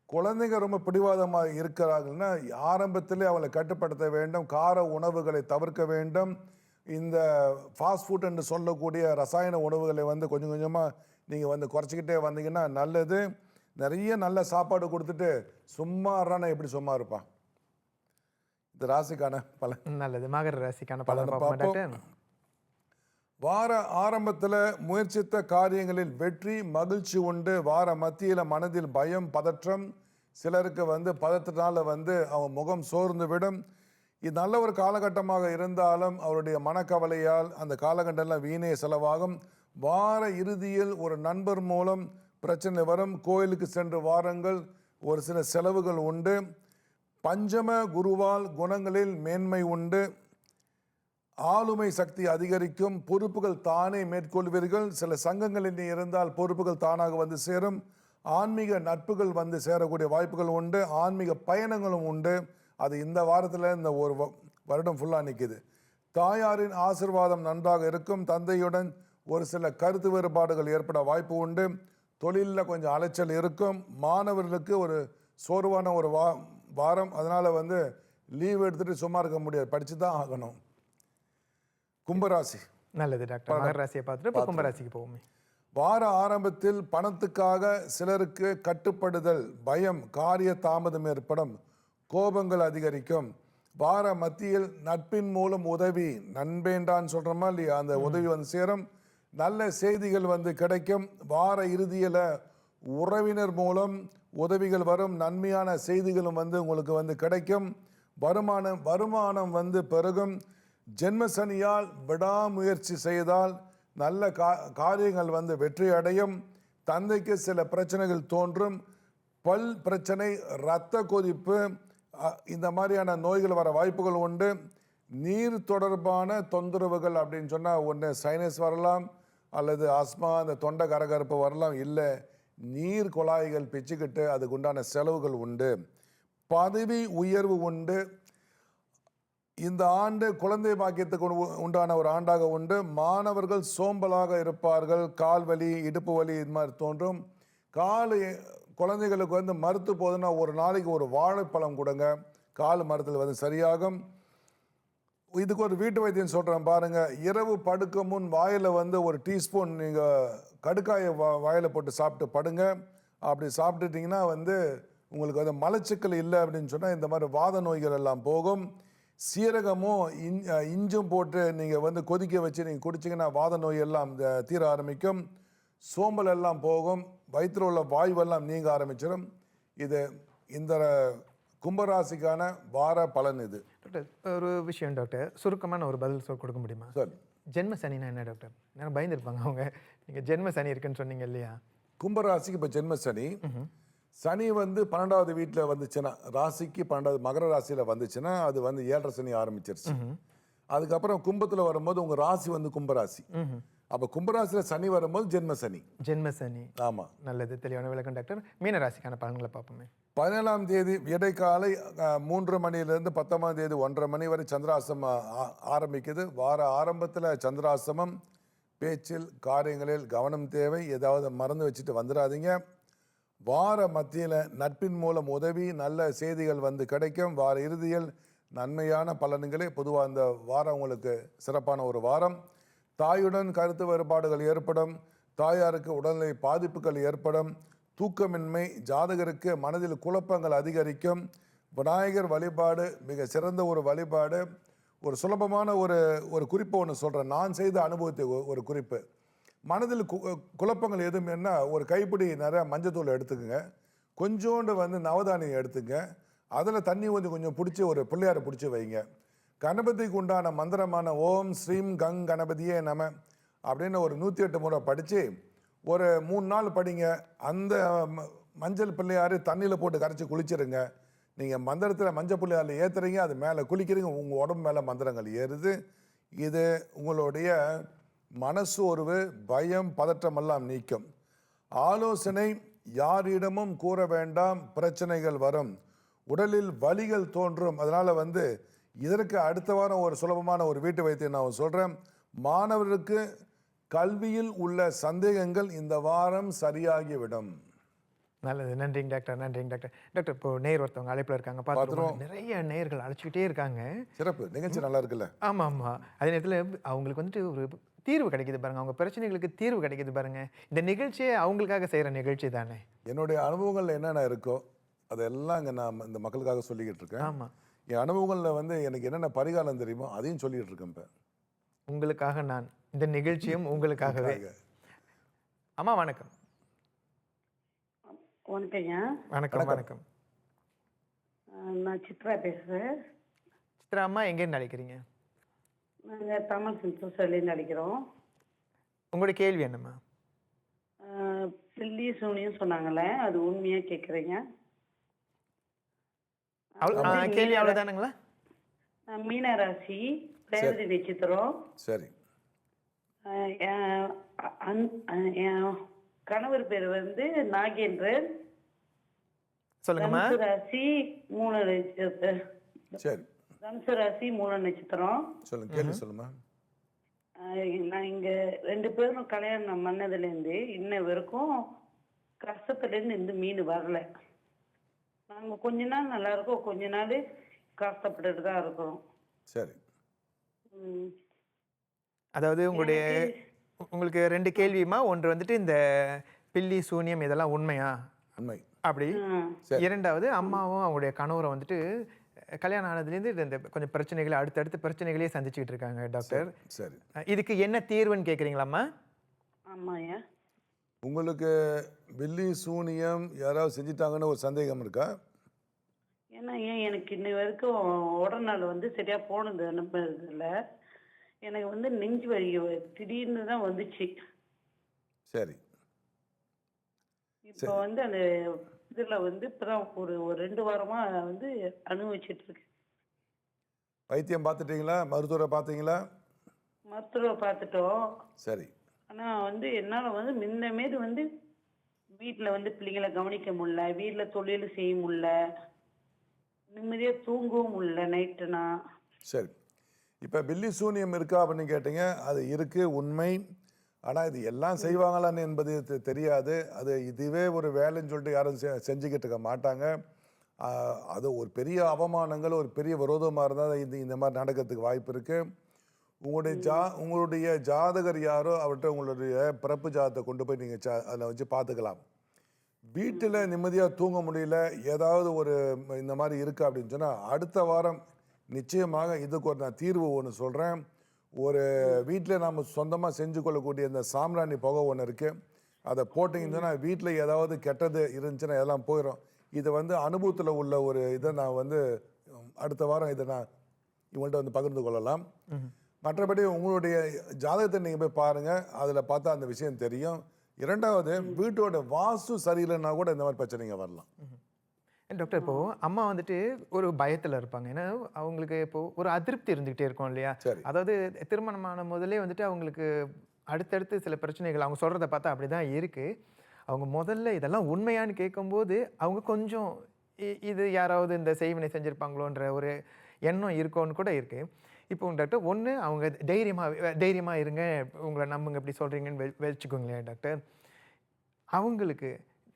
குழந்தைங்க ரொம்ப பிடிவாதமாக இருக்கிறாங்கன்னா ஆரம்பத்திலே அவளை கட்டுப்படுத்த வேண்டும். கார உணவுகளை தவிர்க்க வேண்டும். இந்த ஃபாஸ்ட் ஃபுட் என்று சொல்லக்கூடிய ரசாயன உணவுகளை வந்து கொஞ்சம் கொஞ்சமாக நீங்கள் வந்து குறைச்சிக்கிட்டே வந்தீங்கன்னா நல்லது. நிறைய நல்ல சாப்பாடு கொடுத்துட்டு சும்மா எப்படி சும்மா இருப்பான். இந்த ராசிக்கான பலன் நல்லது. மகர ராசிக்கான பலன் பலனை பார்ப்போமா பார்ப்போம். டாக்டர்? வார ஆரம்பத்தில் முயற்சித்த காரியங்களில் வெற்றி மகிழ்ச்சி உண்டு. வார மத்தியில் மனதில் பயம் பதற்றம். சிலருக்கு வந்து பதற்றத்தினால வந்து அவன் முகம் சோர்ந்து விடும். இது நல்ல ஒரு காலகட்டமாக இருந்தாலும் அவருடைய மனக்கவலையால் அந்த காலகட்டம்லாம் வீணே செலவாகும். வார இறுதியில் ஒரு நண்பர் மூலம் பிரச்சனை வரும். கோயிலுக்கு சென்று வாரங்கள், ஒரு சில செலவுகள் உண்டு. பஞ்சம குருவால் குணங்களில் மேன்மை உண்டு. ஆளுமை சக்தி அதிகரிக்கும். பொறுப்புகள் தானே மேற்கொள்வீர்கள். சில சங்கங்களில் இருந்தால் பொறுப்புகள் தானாக வந்து சேரும். ஆன்மீக நட்புகள் வந்து சேரக்கூடிய வாய்ப்புகள் உண்டு. ஆன்மீக பயணங்களும் உண்டு. அது இந்த வாரத்தில் இந்த ஒரு வருடம் ஃபுல்லாக நிற்கிது. தாயாரின் ஆசிர்வாதம் நன்றாக இருக்கும். தந்தையுடன் ஒரு சில கருத்து வேறுபாடுகள் ஏற்பட வாய்ப்பு உண்டு. தொழிலில் கொஞ்சம் அலைச்சல் இருக்கும். மாணவர்களுக்கு ஒரு சோர்வான ஒரு வாரம். அதனால் வந்து லீவ் எடுத்துகிட்டு சும்மா இருக்க முடியாது, படித்து தான் ஆகணும். கும்பராசி. நல்லது டாக்டர். மகர ராசியை பார்த்துட்டு இப்போ கும்பராசிக்கு போவோமே. வார ஆரம்பத்தில் பணத்துக்காக சிலருக்கு கட்டுப்படுதல், பயம், காரிய தாமதம் ஏற்படும். கோபங்கள் அதிகரிக்கும். வார மத்தியில் நட்பின் மூலம் உதவி, நண்பேண்டான்னு சொல்கிறோமா இல்லையா, அந்த உதவி வந்து சேரும். நல்ல செய்திகள் வந்து கிடைக்கும். வார இறுதியில் உறவினர் மூலம் உதவிகள் வரும். நன்மையான செய்திகளும் வந்து உங்களுக்கு வந்து கிடைக்கும். வருமானம் வந்து பெருகும். ஜென்ம சனியால் விடாமுயற்சி செய்தால் நல்ல காரியங்கள் வந்து வெற்றி அடையும். தந்தைக்கு சில பிரச்சனைகள் தோன்றும். பல் பிரச்சனை, இரத்த கொதிப்பு, இந்த மாதிரியான நோய்கள் வர வாய்ப்புகள் உண்டு. நீர் தொடர்பான தொந்தரவுகள் அப்படின்னு சொன்னால் ஒன்று சைனஸ் வரலாம், அல்லது ஆஸ்மா, அந்த தொண்டை கரகரப்பு வரலாம். இல்லை நீர் குழாய்கள் பிச்சுக்கிட்டு அதுக்கு உண்டான செலவுகள் உண்டு. பதவி உயர்வு உண்டு. இந்த ஆண்டு குழந்தை பாக்கியத்துக்கு உண்டான ஒரு ஆண்டாக உண்டு. மாணவர்கள் சோம்பலாக இருப்பார்கள். கால் வலி, இடுப்பு வலி இது மாதிரி தோன்றும். குழந்தைகளுக்கு வந்து மறுத்து போதுன்னா ஒரு நாளைக்கு ஒரு வாழைப்பழம் கொடுங்க, கால் மரத்தில் வந்து சரியாகும். இதுக்கு ஒரு வீட்டு வைத்தியம் சொல்கிறேன் பாருங்கள். இரவு படுக்க முன் வாயில் வந்து ஒரு டீஸ்பூன் நீங்கள் கடுக்காயை வாயில் போட்டு சாப்பிட்டு படுங்க. அப்படி சாப்பிட்டுட்டிங்கன்னா வந்து உங்களுக்கு வந்து மலச்சிக்கல் இல்லை அப்படின்னு சொன்னால் இந்த மாதிரி வாத நோய்கள் எல்லாம் போகும். சீரகமும் இஞ்சும் போட்டு நீங்கள் வந்து கொதிக்க வச்சு நீங்கள் குடிச்சிங்கன்னா வாத நோய் எல்லாம் தீர ஆரம்பிக்கும். சோம்பல் எல்லாம் போகும். வயிற்றில் உள்ள வாயுவெல்லாம் நீங்க ஆரம்பிச்சிடும். இது இந்த கும்பராசிக்கான வார பலன். இது டாக்டர் ஒரு விஷயம் டாக்டர், சுருக்கமான ஒரு பதில் கொடுக்க முடியுமா? சார், ஜென்ம சனினா என்ன டாக்டர்? நான் பயந்துருப்பாங்க அவங்க. நீங்கள் ஜென்ம சனி இருக்குன்னு சொன்னீங்க இல்லையா? கும்பராசிக்கு இப்போ ஜென்ம சனி. சனி வந்து 12வது வீட்டில் வந்துச்சுன்னா, ராசிக்கு 12வது மகர ராசியில் வந்துச்சுன்னா அது வந்து 7.5 சனி ஆரம்பிச்சிருச்சு. அதுக்கப்புறம் கும்பத்தில் வரும்போது உங்கள் ராசி வந்து கும்பராசி. அப்போ கும்பராசியில் சனி வரும்போது ஜென்ம சனி. ஜென்ம சனி. ஆமாம். நல்லது, தெளிவான விளக்கம் டாக்டர். மீன ராசிக்கான பலன்களை பார்ப்போமே. 17ஆம் தேதி இடைக்காலை 3 மணியிலிருந்து 10ஆம் தேதி 1:30 மணி வரை சந்திராசிரமம் ஆரம்பிக்குது. வார ஆரம்பத்தில் சந்திராசிரமம். பேச்சில் காரியங்களில் கவனம் தேவை. ஏதாவது மறந்து வச்சுட்டு வந்துடாதீங்க. வார மத்தியில் நட்பின் மூலம் உதவி, நல்ல செய்திகள் வந்து கிடைக்கும். வார இறுதியில் நன்மையான பலன்களே. பொதுவாக இந்த வாரம் உங்களுக்கு சிறப்பான ஒரு வாரம். தாயுடன் கருத்து வேறுபாடுகள் ஏற்படும். தாயாருக்கு உடல்நிலை பாதிப்புகள் ஏற்படும். தூக்கமின்மை, ஜாதகருக்கு மனதில் குழப்பங்கள் அதிகரிக்கும். விநாயகர் வழிபாடு மிக சிறந்த ஒரு வழிபாடு. ஒரு சுலபமான ஒரு குறிப்பு ஒன்று சொல்கிறேன். நான் செய்த அனுபவத்தை ஒரு குறிப்பு. மனதில் குழப்பங்கள் எதுவுமேன்னா ஒரு கைப்பிடி நிறைய மஞ்சத்தூள் எடுத்துக்கோங்க. கொஞ்சோண்டு வந்து நவதானியம் எடுத்துங்க. அதில் தண்ணி கொஞ்சம் பிடிச்சி ஒரு பிள்ளையாரை பிடிச்சி வைங்க. கணபதிக்கு உண்டான மந்திரமான ஓம் ஸ்ரீம் கங் கணபதியே நம அப்படின்னு ஒரு 108 முறை படித்து ஒரு 3 நாள் படிங்க. அந்த மஞ்சள் பிள்ளையாரு தண்ணியில் போட்டு கரைச்சி குளிச்சிருங்க. நீங்கள் மந்திரத்தில் மஞ்சள் பிள்ளையாரில் ஏற்றுறீங்க, அது மேலே குளிக்கிறீங்க, உங்கள் உடம்பு மேலே மந்திரங்கள் ஏறுது. இது உங்களுடைய மனசோர்வு, பயம், பதற்றமெல்லாம் நீக்கும். ஆலோசனை யாரிடமும் கூற வேண்டாம், பிரச்சனைகள் வரும். உடலில் வலிகள் தோன்றும். அதனால் வந்து இதற்கு அடுத்த வாரம் ஒரு சுலபமான ஒரு வீட்டு வைத்தியம் நான் சொல்கிறேன். மாணவர்களுக்கு கல்வியில் உள்ள சந்தேகங்கள் இந்த வாரம் சரியாகிவிடும். நல்லது, நன்றிங்க டாக்டர், நன்றிங்க டாக்டர். டாக்டர், இப்போ நேர் ஒருத்தவங்க அழைப்பில் இருக்காங்க, பார்த்துருவோம். நிறைய நேர்கள் அழைச்சிக்கிட்டே இருக்காங்க. சிறப்பு நிகழ்ச்சி நல்லா இருக்குல்ல? ஆமாம் ஆமாம். அதே நேரத்தில் அவங்களுக்கு வந்துட்டு ஒரு தீர்வு கிடைக்குது பாருங்க, அவங்க பிரச்சனைகளுக்கு தீர்வு கிடைக்குது பாருங்க. இந்த நிகழ்ச்சியே அவங்களுக்காக செய்கிற நிகழ்ச்சி தானே. என்னுடைய அனுபவங்கள் என்னென்ன இருக்கோ அதெல்லாம் இங்கே நான் இந்த மக்களுக்காக சொல்லிக்கிட்டு இருக்கேன். ஆமாம். என் அனுபவங்களில் வந்து எனக்கு என்னென்ன பரிகாரம் தெரியுமோ அதையும் சொல்லிகிட்டு இருக்கேன். இப்போ உங்களுக்காக நான், இந்த நிகழ்ச்சியும் உங்களுக்காகவே. அம்மா வணக்கம். வணக்கங்க. வணக்கம் வணக்கம். நான் சித்ரா பேசுகிறேன். சித்ரா அம்மா, எங்கேருந்து அழைக்கிறீங்க? நாங்கள் தமிழ் சென்சஸ்லேருந்து அழைக்கிறோம். உங்களுடைய கேள்வி என்னம்மா? பில்லி சூனியம் சொன்னாங்களே, அது உண்மையாக கேட்குறீங்க? கேள்வி அவ்வளோதானுங்களா? மீனராசி, ரேவதி நட்சத்திரம். சரி. என் கணவர் பேர் வந்து நாகேந்திரன். சொல்லுங்கம்மா. தனுசு ராசி 3 நட்சத்திரம். சரி. தனுசு ராசி 3 நட்சத்திரம். சொல்லுங்க, கேள்வி சொல்லுமா. நான் இங்கே 2 பேரும் கல்யாணம் பண்ணதுலேருந்து இன்ன வரைக்கும் கஷ்டத்துலேருந்து இந்த மீன் வரல. நாங்கள் கொஞ்ச நாள் நல்லா இருக்கோம், கொஞ்ச நாள் கஷ்டப்பட்டுட்டு தான் இருக்கிறோம். சரி. அதாவது உங்களுக்கு 2 கேள்வியுமா. ஒன்று வந்துட்டு இந்த பில்லி சூனியம் இதெல்லாம் உண்மையா உண்மை அப்படி. இரண்டாவது, அம்மாவும் அவங்களுடைய கணவரை வந்துட்டு கல்யாணம் ஆனதுலேருந்து இந்த கொஞ்சம் பிரச்சனைகளை அடுத்தடுத்து பிரச்சனைகளே சந்திச்சுக்கிட்டு இருக்காங்க டாக்டர். சரி. இதுக்கு என்ன தீர்வுன்னு கேட்குறீங்களாம்மா? ஆமாய்யா. உங்களுக்கு பில்லி சூனியம் யாராவது செஞ்சிட்டாங்கன்னு ஒரு சந்தேகம் இருக்கா? ஏன்னா எனக்கு இன்ன வரைக்கும் உடல்நாள் வந்து சரியா போனது அனுப்புறதில்ல. எனக்கு வந்து நெஞ்சு வலி திடீர்னு தான் வந்துச்சு. சரி. இப்போ வந்து அந்த இதில் வந்து இப்போதான் ஒரு 2 வாரமா வந்து அனுபவிச்சுட்டு இருக்கு. வைத்தியம் பார்த்துட்டீங்களா? மருத்துவரை பார்த்தீங்களா? மருத்துவரை பார்த்துட்டோம். சரி. ஆனால் வந்து என்னால் வந்து முன்ன மாரி வந்து வீட்டில் வந்து பிள்ளைங்களை கவனிக்க முடியல, வீட்டில் தொழில் செய்ய முடியல, நிம்மதியாக தூங்கவும் முடியல நைட்டுனா. சரி. இப்போ பில்லி சூனியம் இருக்கா அப்படின்னு கேட்டீங்க. அது இருக்குது, உண்மை. ஆனால் இது எல்லாம் செய்வாங்களான்னு என்பது தெரியாது. அது இதுவே ஒரு வேலைன்னு சொல்லிட்டு யாரும் செஞ்சுக்கிட்டு இருக்க மாட்டாங்க. அது ஒரு பெரிய அவமானங்கள், ஒரு பெரிய விரோதமாக இருந்தால் இந்த மாதிரி நடக்கிறதுக்கு வாய்ப்பு இருக்குது. உங்களுடைய ஜாதகர் யாரோ அவர்கிட்ட உங்களுடைய பிறப்பு ஜாதத்தை கொண்டு போய் நீங்கள் அதில் வச்சு பார்த்துக்கலாம். வீட்டில் நிம்மதியாக தூங்க முடியல, ஏதாவது ஒரு இந்த மாதிரி இருக்குது அப்படின்னு சொன்னால் அடுத்த வாரம் நிச்சயமாக இதுக்கு ஒரு நான் தீர்வு ஒன்று சொல்கிறேன். ஒரு வீட்டில் நாம் சொந்தமாக செஞ்சு கொள்ளக்கூடிய இந்த சாம்பிராணி புகை ஒன்று இருக்குது. அதை போட்டிங்கன்னு சொன்னால் வீட்டில் ஏதாவது கெட்டது இருந்துச்சுன்னா எல்லாம் போயிடும். இது வந்து அனுபவத்தில் உள்ள ஒரு இதை நான் வந்து அடுத்த வாரம் இதை நான் இவங்கள்ட்ட வந்து பகிர்ந்து கொள்ளலாம். மற்றபடி உங்களுடைய ஜாதகத்தை நீங்கள் போய் பாருங்கள், அதில் பார்த்தா அந்த விஷயம் தெரியும். இரண்டாவது வீட்டோட வாஸ்து சரியில்லைன்னா கூட இந்த மாதிரி பிரச்சனைங்க வரலாம். டாக்டர் இப்போது அம்மா வந்துட்டு ஒரு பயத்தில் இருப்பாங்க. ஏன்னா அவங்களுக்கு இப்போது ஒரு அதிருப்தி இருந்துக்கிட்டே இருக்கும் இல்லையா? சரி. அதாவது திருமணமான முதலே வந்துட்டு அவங்களுக்கு அடுத்தடுத்து சில பிரச்சனைகள் அவங்க சொல்கிறத பார்த்தா அப்படி தான் இருக்குது. அவங்க முதல்ல இதெல்லாம் உண்மையான்னு கேட்கும்போது அவங்க கொஞ்சம் இது யாராவது இந்த செய்வினை செஞ்சுருப்பாங்களோன்ற ஒரு எண்ணம் இருக்கோன்னு கூட இருக்குது. இப்போ டாக்டர் ஒன்று அவங்க தைரியமாக இருங்க, உங்களை நம்புங்க இப்படி சொல்கிறீங்கன்னு வச்சுக்கோங்களேன் டாக்டர். அவங்களுக்கு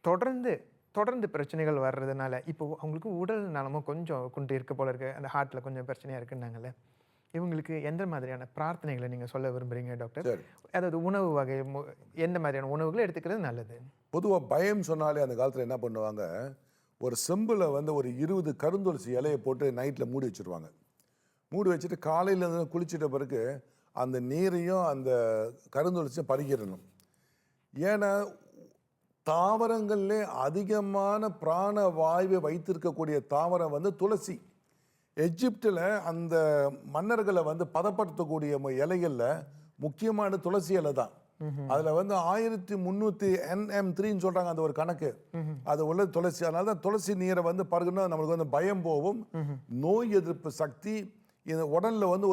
தொடர்ந்து பிரச்சனைகள் வர்றதுனால இப்போ அவங்களுக்கு உடல் நலமும் கொஞ்சம் குன்றி இருக்க போல இருக்குது, அந்த ஹார்ட்டில் கொஞ்சம் பிரச்சனையாக இருக்குன்னாங்கல்ல, இவங்களுக்கு எந்த மாதிரியான பிரார்த்தனைகளை நீங்கள் சொல்ல விரும்புகிறீங்க டாக்டர்? அதாவது உணவு வகை எந்த மாதிரியான உணவுகளை எடுத்துக்கிறது நல்லது? பொதுவாக பயம் சொன்னாலே அந்த காலத்தில் என்ன பண்ணுவாங்க, ஒரு செம்பில் வந்து ஒரு 20 கருந்துளசி இலையை போட்டு நைட்டில் மூடி வச்சுருவாங்க. மூடி வச்சுட்டு காலையில் இருந்து குளிச்சிட்ட பிறகு அந்த நீரையும் அந்த கருந்துளசியும் பறிக்கிடணும். ஏன்னா தாவரங்கள்லே அதிகமான பிராண வாயுவை வைத்திருக்கக்கூடிய தாவரம் வந்து துளசி. எஜிப்டில் அந்த மன்னர்களை வந்து பதப்படுத்தக்கூடிய இலைகளில் முக்கியமான துளசி இலை தான். அதில் வந்து 1300 nm3ன்னு சொல்கிறாங்க அந்த ஒரு கணக்கு. அது உள்ள துளசி. அதனால தான் துளசி நீரை வந்து பருகுனா நம்மளுக்கு வந்து பயம் போகும், நோய் எதிர்ப்பு சக்தி, இந்த உடலில் வந்து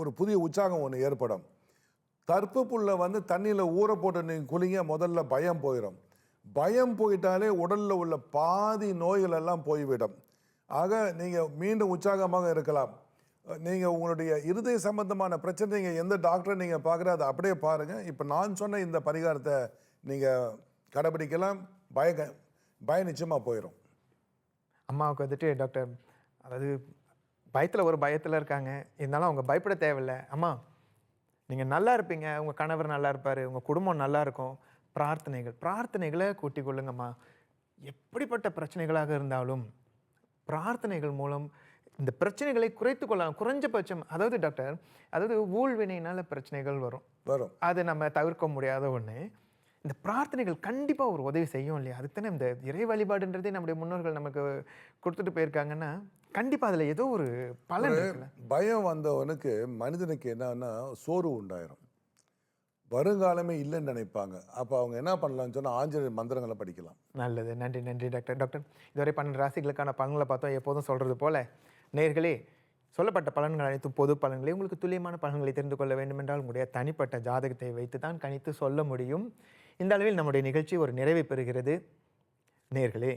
ஒரு புதிய உற்சாகம் ஒன்று ஏற்படும். தர்ப்பு புல்லை வந்து தண்ணியில் ஊற போட்டு நீங்கள் குளிங்க, முதல்ல பயம் போயிடும். பயம் போயிட்டாலே உடலில் உள்ள பாதி நோய்கள் எல்லாம் போய்விடும். ஆக நீங்கள் மீண்டும் உற்சாகமாக இருக்கலாம். நீங்கள் உங்களுடைய இருதய சம்பந்தமான பிரச்சனை நீங்கள் எந்த டாக்டரை நீங்கள் பார்க்குற அதை அப்படியே பாருங்கள். இப்போ நான் சொன்ன இந்த பரிகாரத்தை நீங்கள் கடைபிடிக்கலாம், பயம் நிச்சயமாக போயிடும். அம்மாவுக்கு வந்துட்டு டாக்டர் அதாவது பயத்தில் இருக்காங்க, இருந்தாலும் அவங்க பயப்பட தேவையில்லை. அம்மா நீங்கள் நல்லா இருப்பீங்க, உங்கள் கணவர் நல்லா இருப்பார், உங்கள் குடும்பம் நல்லா இருக்கும். பிரார்த்தனைகளை கூட்டிக் கொள்ளுங்கம்மா. எப்படிப்பட்ட பிரச்சனைகளாக இருந்தாலும் பிரார்த்தனைகள் மூலம் இந்த பிரச்சனைகளை குறைத்து கொள்ளலாம். குறைஞ்சபட்சம் அதாவது டாக்டர், அதாவது ஊழ்வினையினால பிரச்சனைகள் வரும், அது நம்ம தவிர்க்க முடியாத ஒன்று. இந்த பிரார்த்தனைகள் கண்டிப்பாக ஒரு உதவி செய்யும் இல்லையா? அதுக்கு தானே இந்த இறை வழிபாடுன்றதே நம்முடைய முன்னோர்கள் நமக்கு கொடுத்துட்டு போயிருக்காங்கன்னா கண்டிப்பாக அதில் ஏதோ ஒரு பலன் இருக்குல்ல. பயம் வந்தவனுக்கு மனிதனுக்கு என்னன்னா சோர்வு உண்டாயிரும், வருங்காலமே இல்லைன்னு நினைப்பாங்க. அப்போ அவங்க என்ன பண்ணலாம்னு சொன்னால் ஆஞ்சநேயர் மந்திரங்களை படிக்கலாம். நல்லது, நன்றி டாக்டர். டாக்டர் இதுவரை 12 ராசிகளுக்கான பலன்களை பார்த்தோம். எப்போதும் சொல்கிறது போல் நேயர்களே, சொல்லப்பட்ட பலன்கள் அனைத்தும் பொது பலன்களை, உங்களுக்கு துல்லியமான பலன்களை தெரிந்து கொள்ள வேண்டுமென்றால் உங்களுடைய தனிப்பட்ட ஜாதகத்தை வைத்து தான் கணித்து சொல்ல முடியும். இந்த அளவில் நம்முடைய நிகழ்ச்சி ஒரு நிறைவை பெறுகிறது. நேயர்களே,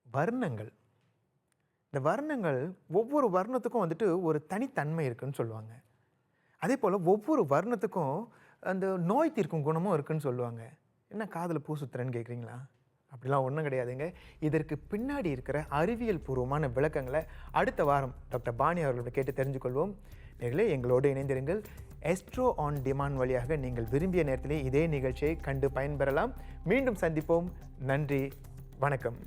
வர்ணங்கள், இந்த வர்ணங்கள் ஒவ்வொரு வர்ணத்துக்கும் வந்துட்டு ஒரு தனித்தன்மை இருக்குன்னு சொல்லுவாங்க. அதே போல் ஒவ்வொரு வர்ணத்துக்கும் அந்த நோய் தீர்க்கும் குணமும் இருக்குன்னு சொல்லுவாங்க. என்ன காதில் பூ சுத்துறேன்னு கேட்குறீங்களா? அப்படிலாம் ஒன்றும் கிடையாதுங்க. இதற்கு பின்னாடி இருக்கிற அறிவியல் பூர்வமான விளக்கங்களை அடுத்த வாரம் டாக்டர் பாணி அவர்களோட கேட்டு தெரிஞ்சுக்கொள்வோம். நேர்களே, எங்களோடு இணைந்திருங்கள். எஸ்ட்ரோ ஆன் டிமாண்ட் வழியாக நீங்கள் விரும்பிய நேரத்திலே இதே நிகழ்ச்சியை கண்டு பயன்பெறலாம். மீண்டும் சந்திப்போம். நன்றி, வணக்கம்.